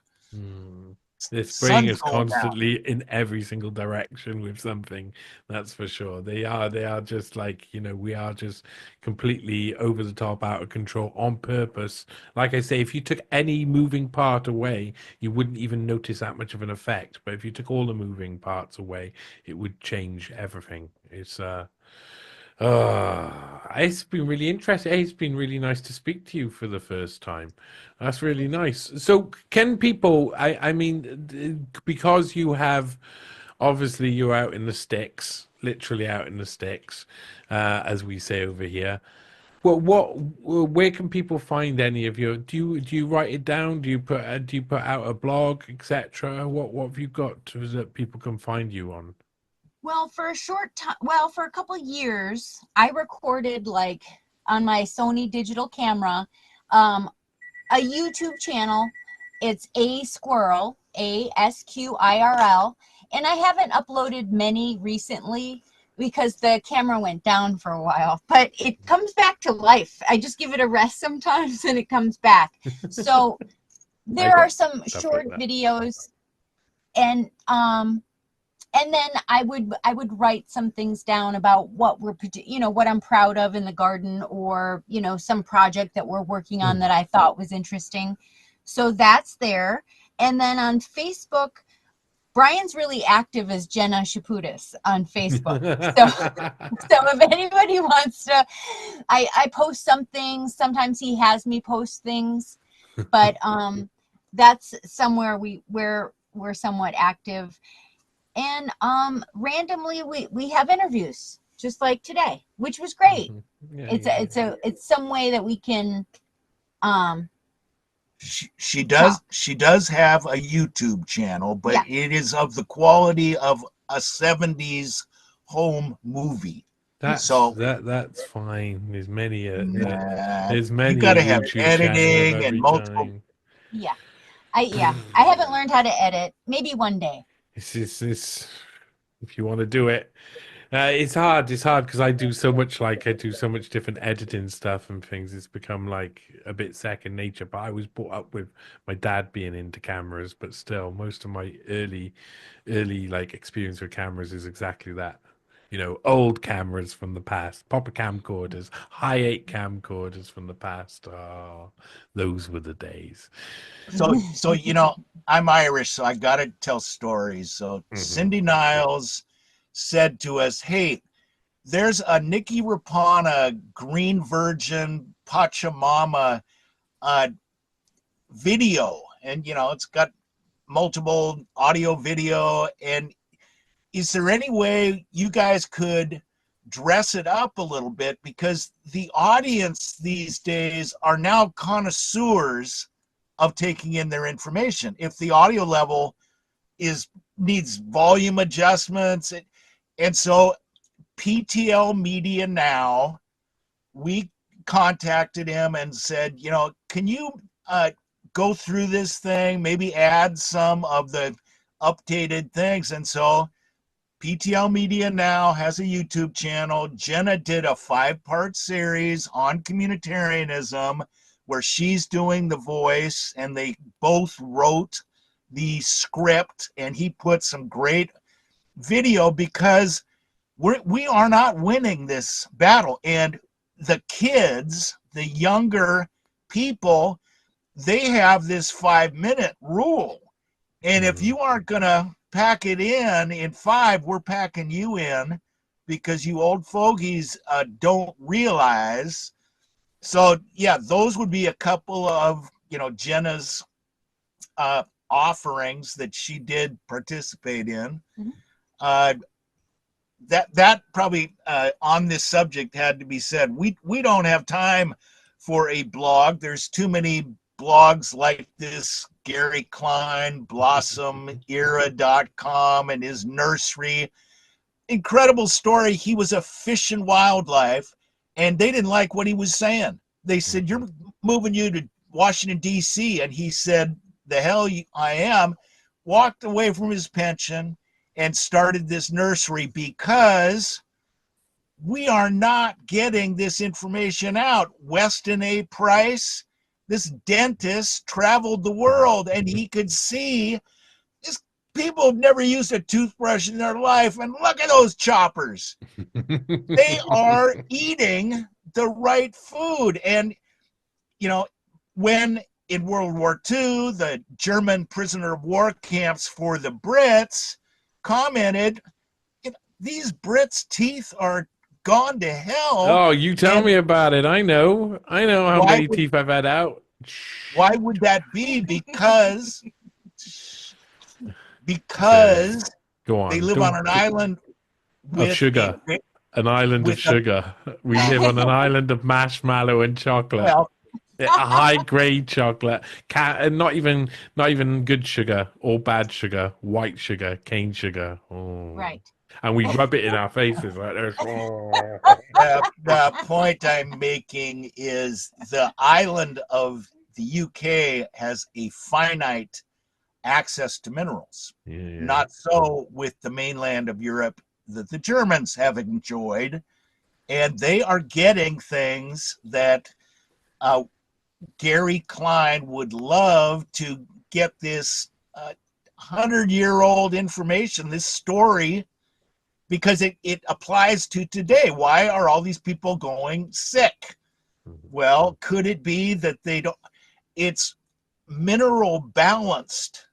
S1: They're spraying us constantly in every single direction with something. That's for sure. They are just like, we are just completely over the top, out of control on purpose. Like I say, if you took any moving part away, you wouldn't even notice that much of an effect. But if you took all the moving parts away, it would change everything. It's It's been really interesting. It's been really nice to speak to you for the first time. That's really nice. So, can people? I mean, because you have obviously you're out in the sticks, literally out in the sticks, as we say over here. Where can people find any of your? Do you write it down? Do you put out a blog, etc.? What have you got that people can find you on?
S2: Well, for a short time, well, for a couple of years, I recorded like on my Sony digital camera, a YouTube channel. It's A Squirrel, ASQIRL, and I haven't uploaded many recently because the camera went down for a while, but it comes back to life. I just give it a rest sometimes and it comes back. So
S1: I
S2: there are
S1: got
S2: some
S1: stuff
S2: short
S1: like that.
S2: videos, and then I would write some things down about what what I'm proud of in the garden, or some project that we're working on that I thought was interesting. So that's there. And then on Facebook, Brian's really active as Jenna Shaputis on Facebook. So if anybody wants to, I post some things. Sometimes he has me post things, but that's somewhere we're somewhat active. And randomly we have interviews just like today, which was great.
S1: Yeah,
S2: It's some way that we can um
S3: She
S2: talk.
S3: does have a YouTube channel, but
S2: Yeah.
S3: it is of the quality of a 70s home movie.
S1: That's
S3: So
S1: that's fine.
S3: nah,
S1: There's
S3: you
S1: many
S3: got
S1: a
S3: to have
S1: YouTube channel of
S3: editing and
S1: every
S3: multiple.
S1: kind.
S2: Yeah. I haven't learned how to edit. Maybe one day.
S1: It's if you want to do it. It's hard. It's hard because I do so much different editing stuff and things. It's become like a bit second nature. But I was brought up with my dad being into cameras, but still, most of my early like experience with cameras is exactly that. Old cameras from the past, proper camcorders, high 8 camcorders from the past. Oh, those were the days.
S3: So I'm Irish, so I got to tell stories. So
S1: Hmm.
S3: Cindy Niles said to us, "Hey, there's a Nikki Rapana Green Virgin Pachamama uh, video, and it's got multiple audio, video, and is there any way you guys could dress it up a little bit, because the audience these days are now connoisseurs of taking in their information. If the audio level is needs volume adjustments, and so PTL Media Now, we contacted him and said, can you go through this thing, maybe add some of the updated things? And so PTL Media Now has a YouTube channel. Jenna did a 5-part series on communitarianism where she's doing the voice, and they both wrote the script, and he put some great video, because we are not winning this battle. And the kids, the younger people, they have this 5-minute rule. And if
S1: Hmm.
S3: you aren't going to pack it in 5, we're packing you in, because you old fogies don't realize. So, yeah, those would be a couple of, Jenna's offerings that she did participate in.
S2: Mhm.
S3: Uh, that probably on this subject had to be said. We don't have time for a blog. There's too many blogs like this. Gary Klein, BlossomEra.com, and his nursery. Incredible story. He was a fish and wildlife, and they didn't like what he was saying. They said, "You're moving you to Washington, D.C." And he said, "The hell I am." Walked away from his pension and started this nursery, because we are not getting this information out. Weston A. Price, this dentist, traveled the world, and he could see this. People have never used a toothbrush in their life, and look at those choppers. They are eating the right food. And, when in World War II, the German prisoner of war camps for the Brits commented, these Brits' teeth are gone to hell.
S1: Oh, you tell me about it. I know how many teeth I've had out.
S3: Why would that be? Because
S1: Go on.
S3: they live on an island with
S1: of sugar. An island of sugar. We live on an island of marshmallow and chocolate.
S3: Well,
S1: a high grade chocolate, and not even good sugar or bad sugar, white sugar, cane sugar. Oh.
S2: Right.
S1: And we rub it in our faces like this.
S3: The point I'm making is the island of the UK has a finite access to minerals.
S1: Yeah.
S3: Not so with the mainland of Europe that the Germans have enjoyed. And they are getting things that Gary Klein would love to get this 100-year-old information, this story, because it applies to today. Why are all these people going sick? Well, could it be that they don't? It's mineral balanced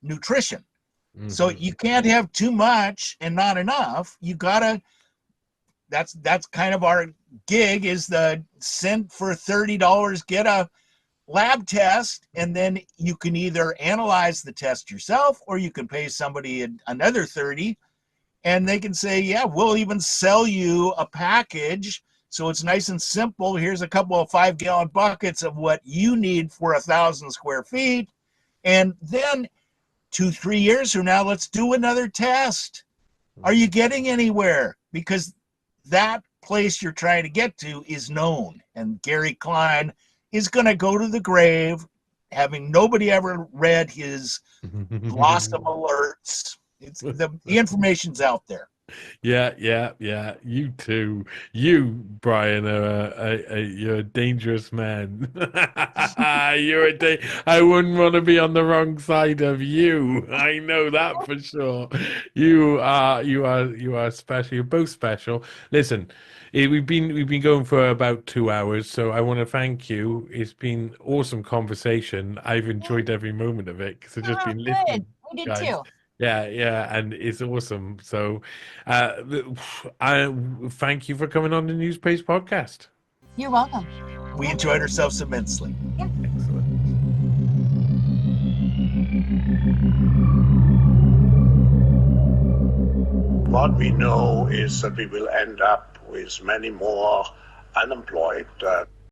S3: nutrition. Mm-hmm. So you can't have too much and not enough. You gotta. That's kind of our gig, is the send for $30, get a lab test, and then you can either analyze the test yourself or you can pay somebody another $30, and they can say, yeah, we'll even sell you a package. So it's nice and simple. Here's a couple of 5-gallon buckets of what you need for 1,000 square feet. And then 2-3 years from now, let's do another test. Are you getting anywhere? Because that place you're trying to get to is known. And Gary Klein is going to go to the grave having nobody ever read his Blossom alerts. It's the information's out there.
S1: Yeah. You too. You, Brian, you're a dangerous man. I wouldn't want to be on the wrong side of you. I know that for sure. You are special. You're both special. Listen, we've been going for about 2 hours, so I want to thank you. It's been awesome conversation. I've enjoyed every moment of it because I've just been listening.
S2: We did
S1: guys.
S2: too.
S1: Yeah, and it's awesome. So, I thank you for coming on the NEWSPASTE Podcast.
S2: You're welcome.
S3: We enjoyed ourselves immensely.
S2: Yeah.
S1: Excellent.
S4: What we know is that we will end up with many more unemployed